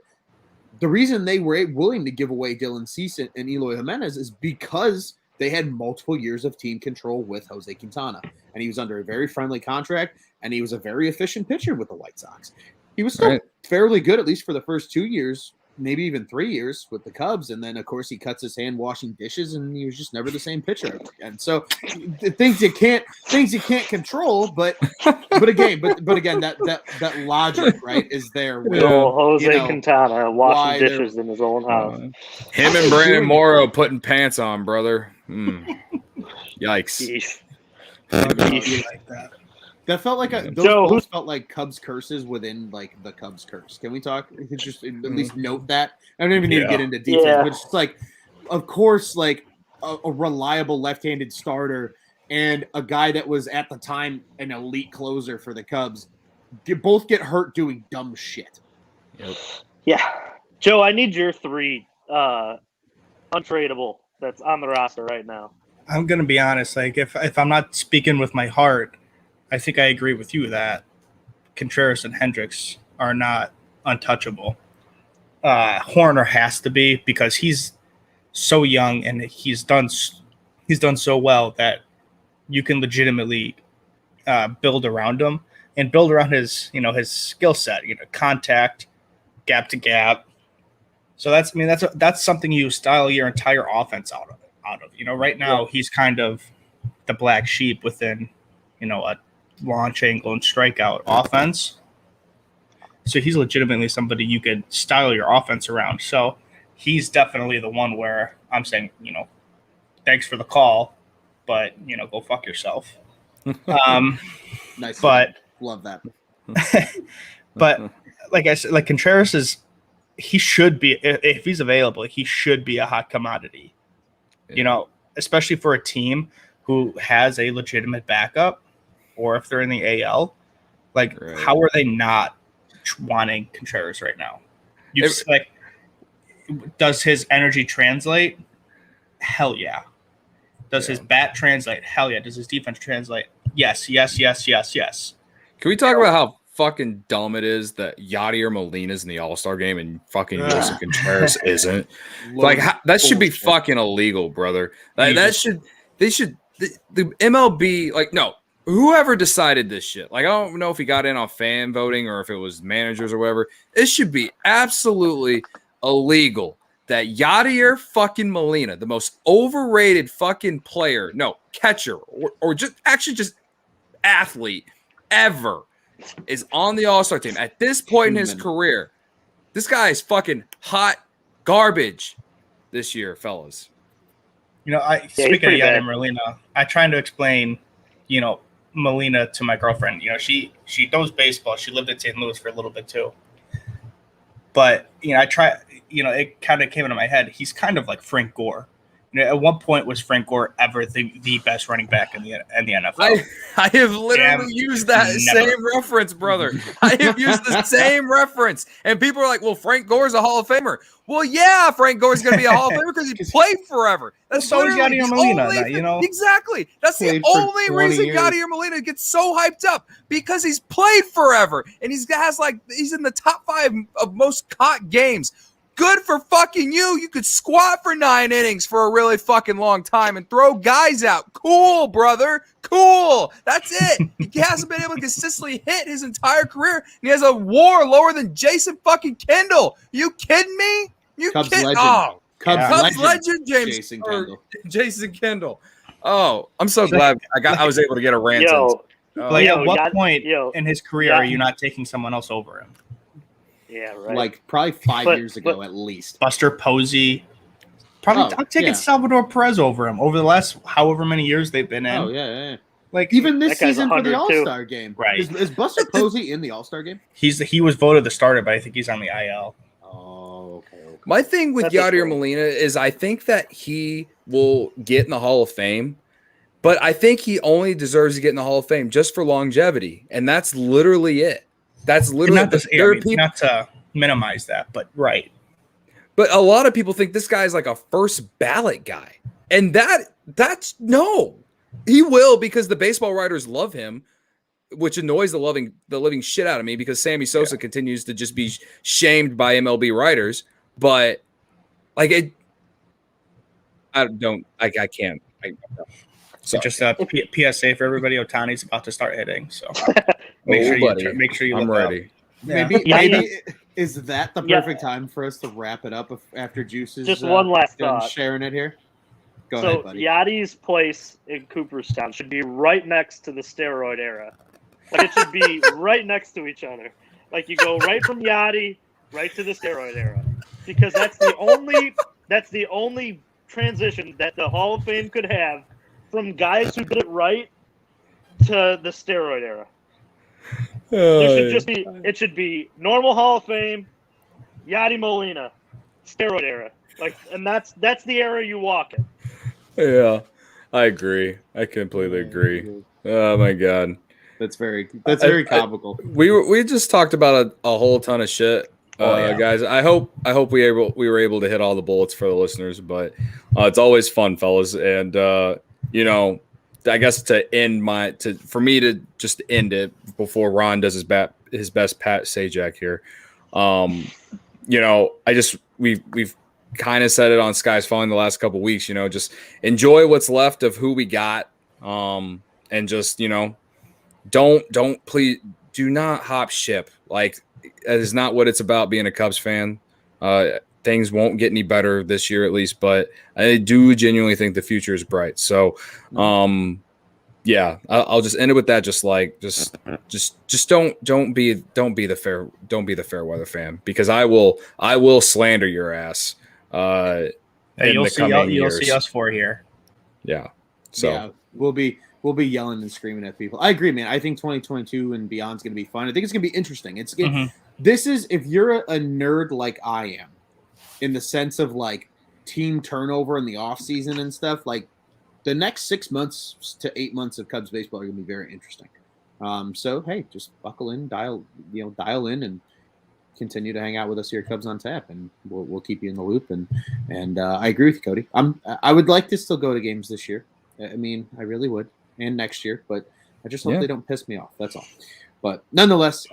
the reason they were willing to give away Dylan Cease and Eloy Jimenez is because they had multiple years of team control with Jose Quintana, and he was under a very friendly contract, and he was a very efficient pitcher with the White Sox. He was still fairly good, at least for the first 2 years, maybe even 3 years with the Cubs. And then, of course, he cuts his hand washing dishes, and he was just never the same pitcher again. So things you can't control, but again, that logic, right, is there. Jose Quintana washing dishes in his own house. Him and Brandon Morrow putting pants on, brother. Yikes. Like that. That felt like those felt like Cubs curses within, like, the Cubs curse. Can we talk? Just at least note that. I don't even need to get into details, but it's just like, of course, like a reliable left-handed starter and a guy that was at the time an elite closer for the Cubs both get hurt doing dumb shit. Yep. Yeah, Joe, I need your 3 untradeable that's on the roster right now. I'm gonna be honest. Like, if I'm not speaking with my heart, I think I agree with you that Contreras and Hendricks are not untouchable. Horner has to be, because he's so young and he's done so well that you can legitimately build around him and build around his skill set, contact, gap to gap. So that's something you style your entire offense out of. Right now he's kind of the black sheep within, a launch angle and strikeout offense. So he's legitimately somebody you could style your offense around. So he's definitely the one where I'm saying, thanks for the call, but go fuck yourself. Nice, but love that. But like I said, like Contreras he should be, if he's available, he should be a hot commodity. Especially for a team who has a legitimate backup, or if they're in the AL, how are they not wanting Contreras right now? Does his energy translate? Hell yeah. Does his bat translate? Hell yeah. Does his defense translate? Yes. Can we talk about how fucking dumb it is that Yadier Molina's in the All-Star game and fucking Wilson Contreras isn't? That should be fucking illegal, brother. The MLB, no. Whoever decided this shit, I don't know if he got in on fan voting or if it was managers or whatever. It should be absolutely illegal that Yadier fucking Molina, the most overrated fucking player, catcher, or just athlete ever, is on the All-Star team at this point in his career. This guy is fucking hot garbage this year, fellas. Speaking of Yadier Molina, I'm trying to explain, Molina to my girlfriend. She knows baseball. She lived in St. Louis for a little bit too. But, I try, it kind of came into my head. He's kind of like Frank Gore. At one point, was Frank Gore ever the best running back in the NFL? I have literally used that same reference, brother. I have used the same reference. And people are like, well, Frank Gore's a Hall of Famer. Well, yeah, Frank Gore's going to be a Hall of Famer because he played forever. That's so is Yadier Molina, Exactly. That's the only reason Yadier Molina gets so hyped up, because he's played forever. And he's in the top 5 of most caught games. Good for fucking you. You could squat for 9 innings for a really fucking long time and throw guys out. Cool, brother. Cool. That's it. He hasn't been able to consistently hit his entire career, and he has a WAR lower than Jason fucking Kendall. You kidding me? Cubs legend. Oh, Cubs legend Jason Kendall. Oh, I'm so glad I was able to get a rant. At what point in his career are you not taking someone else over him? Yeah, right. Like probably 5 years ago at least. Buster Posey. Probably I'm taking Salvador Perez over him over the last however many years they've been in. Oh, yeah. Like even this season for the All-Star game. Right. Is Buster Posey in the All-Star game? He was voted the starter, but I think he's on the IL. Oh, okay. My thing with Yadier Molina is I think that he will get in the Hall of Fame, but I think he only deserves to get in the Hall of Fame just for longevity, and that's literally it. That's literally not to minimize that, but right. But a lot of people think this guy's like a first ballot guy. And that's no. He will, because the baseball writers love him, which annoys the living shit out of me, because Sammy Sosa continues to just be shamed by MLB writers. But like I can't. So just a PSA for everybody. Otani's about to start hitting, so make sure you I'm look ready. Up. Maybe is that the perfect time for us to wrap it up after Juice's just one last thought sharing it here? Go ahead, buddy. Yadi's place in Cooperstown should be right next to the steroid era. Like, it should be right next to each other. Like, you go right from Yadi right to the steroid era, because that's the only transition that the Hall of Fame could have from guys who did it right to the steroid era. It should be normal Hall of Fame, Yadi Molina, steroid era. Like, and that's the era you walk in. Yeah, I agree. I completely agree. Oh my god, that's very comical. We just talked about a whole ton of shit, guys. I hope we were able to hit all the bullets for the listeners, but it's always fun, fellas, and I guess for me to just end it before Ron does his best Pat Sajak here. We've kind of said it on Sky's Falling the last couple of weeks. Just enjoy what's left of who we got, and just please do not hop ship. Like, that is not what it's about being a Cubs fan. Things won't get any better this year, at least, but I do genuinely think the future is bright. So, I'll just end it with that. Just don't be the fair weather fan, because I will slander your ass. You'll see us for here. Yeah. So yeah, we'll be yelling and screaming at people. I agree, man. I think 2022 and beyond is going to be fun. I think it's going to be interesting. This is, if you're a nerd like I am, in the sense of like team turnover in the off season and stuff, like the next 6 months to 8 months of Cubs baseball are going to be very interesting. So hey, just buckle in, dial in, and continue to hang out with us here at Cubs on Tap, and we'll keep you in the loop. And I agree with you, Cody. I would like to still go to games this year. I mean, I really would, and next year, but I just hope they don't piss me off. That's all. But nonetheless,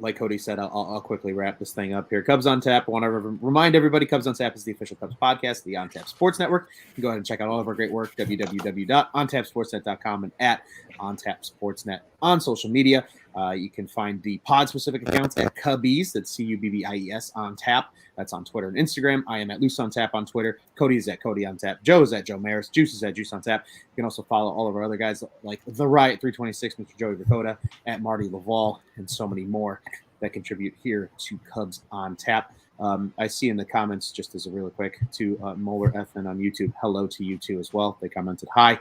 like Cody said, I'll quickly wrap this thing up here. Cubs on Tap. I want to remind everybody, Cubs on Tap is the official Cubs podcast, the On Tap Sports Network. You can go ahead and check out all of our great work, www.ontapsportsnet.com, and at On Tap Sportsnet on social media. You can find the pod-specific accounts at Cubbies, that's Cubbies on Tap. That's on Twitter and Instagram. I am at Loose on Tap on Twitter. Cody is at Cody on Tap. Joe is at Joe Maris. Juice is at Juice on Tap. You can also follow all of our other guys like The Riot 326, Mr. Joey Dakota, at Marty Laval, and so many more that contribute here to Cubs on Tap. I see in the comments, just as a really quick, to Moeller FN on YouTube. Hello to you too as well. They commented hi.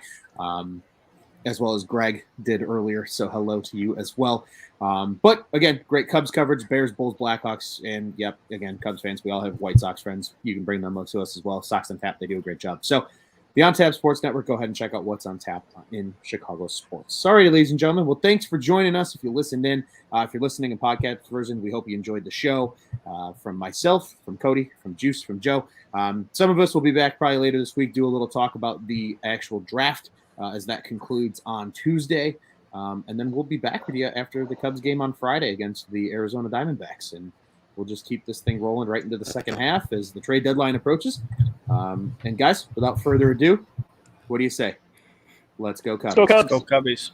as well as Greg did earlier. So hello to you as well. But again, great Cubs coverage, Bears, Bulls, Blackhawks, and yep, again, Cubs fans. We all have White Sox friends. You can bring them to us as well. Sox on Tap, they do a great job. So the On Tap Sports Network, go ahead and check out what's on tap in Chicago sports. Sorry, ladies and gentlemen. Well, thanks for joining us. If you listened in, if you're listening in podcast version, we hope you enjoyed the show. From myself, from Cody, from Juice, from Joe. Some of us will be back probably later this week, do a little talk about the actual draft as that concludes on Tuesday. And then we'll be back with you after the Cubs game on Friday against the Arizona Diamondbacks. And we'll just keep this thing rolling right into the second half as the trade deadline approaches. And guys, without further ado, what do you say? Let's go Cubs. Let's go Cubs. Go Cubbies.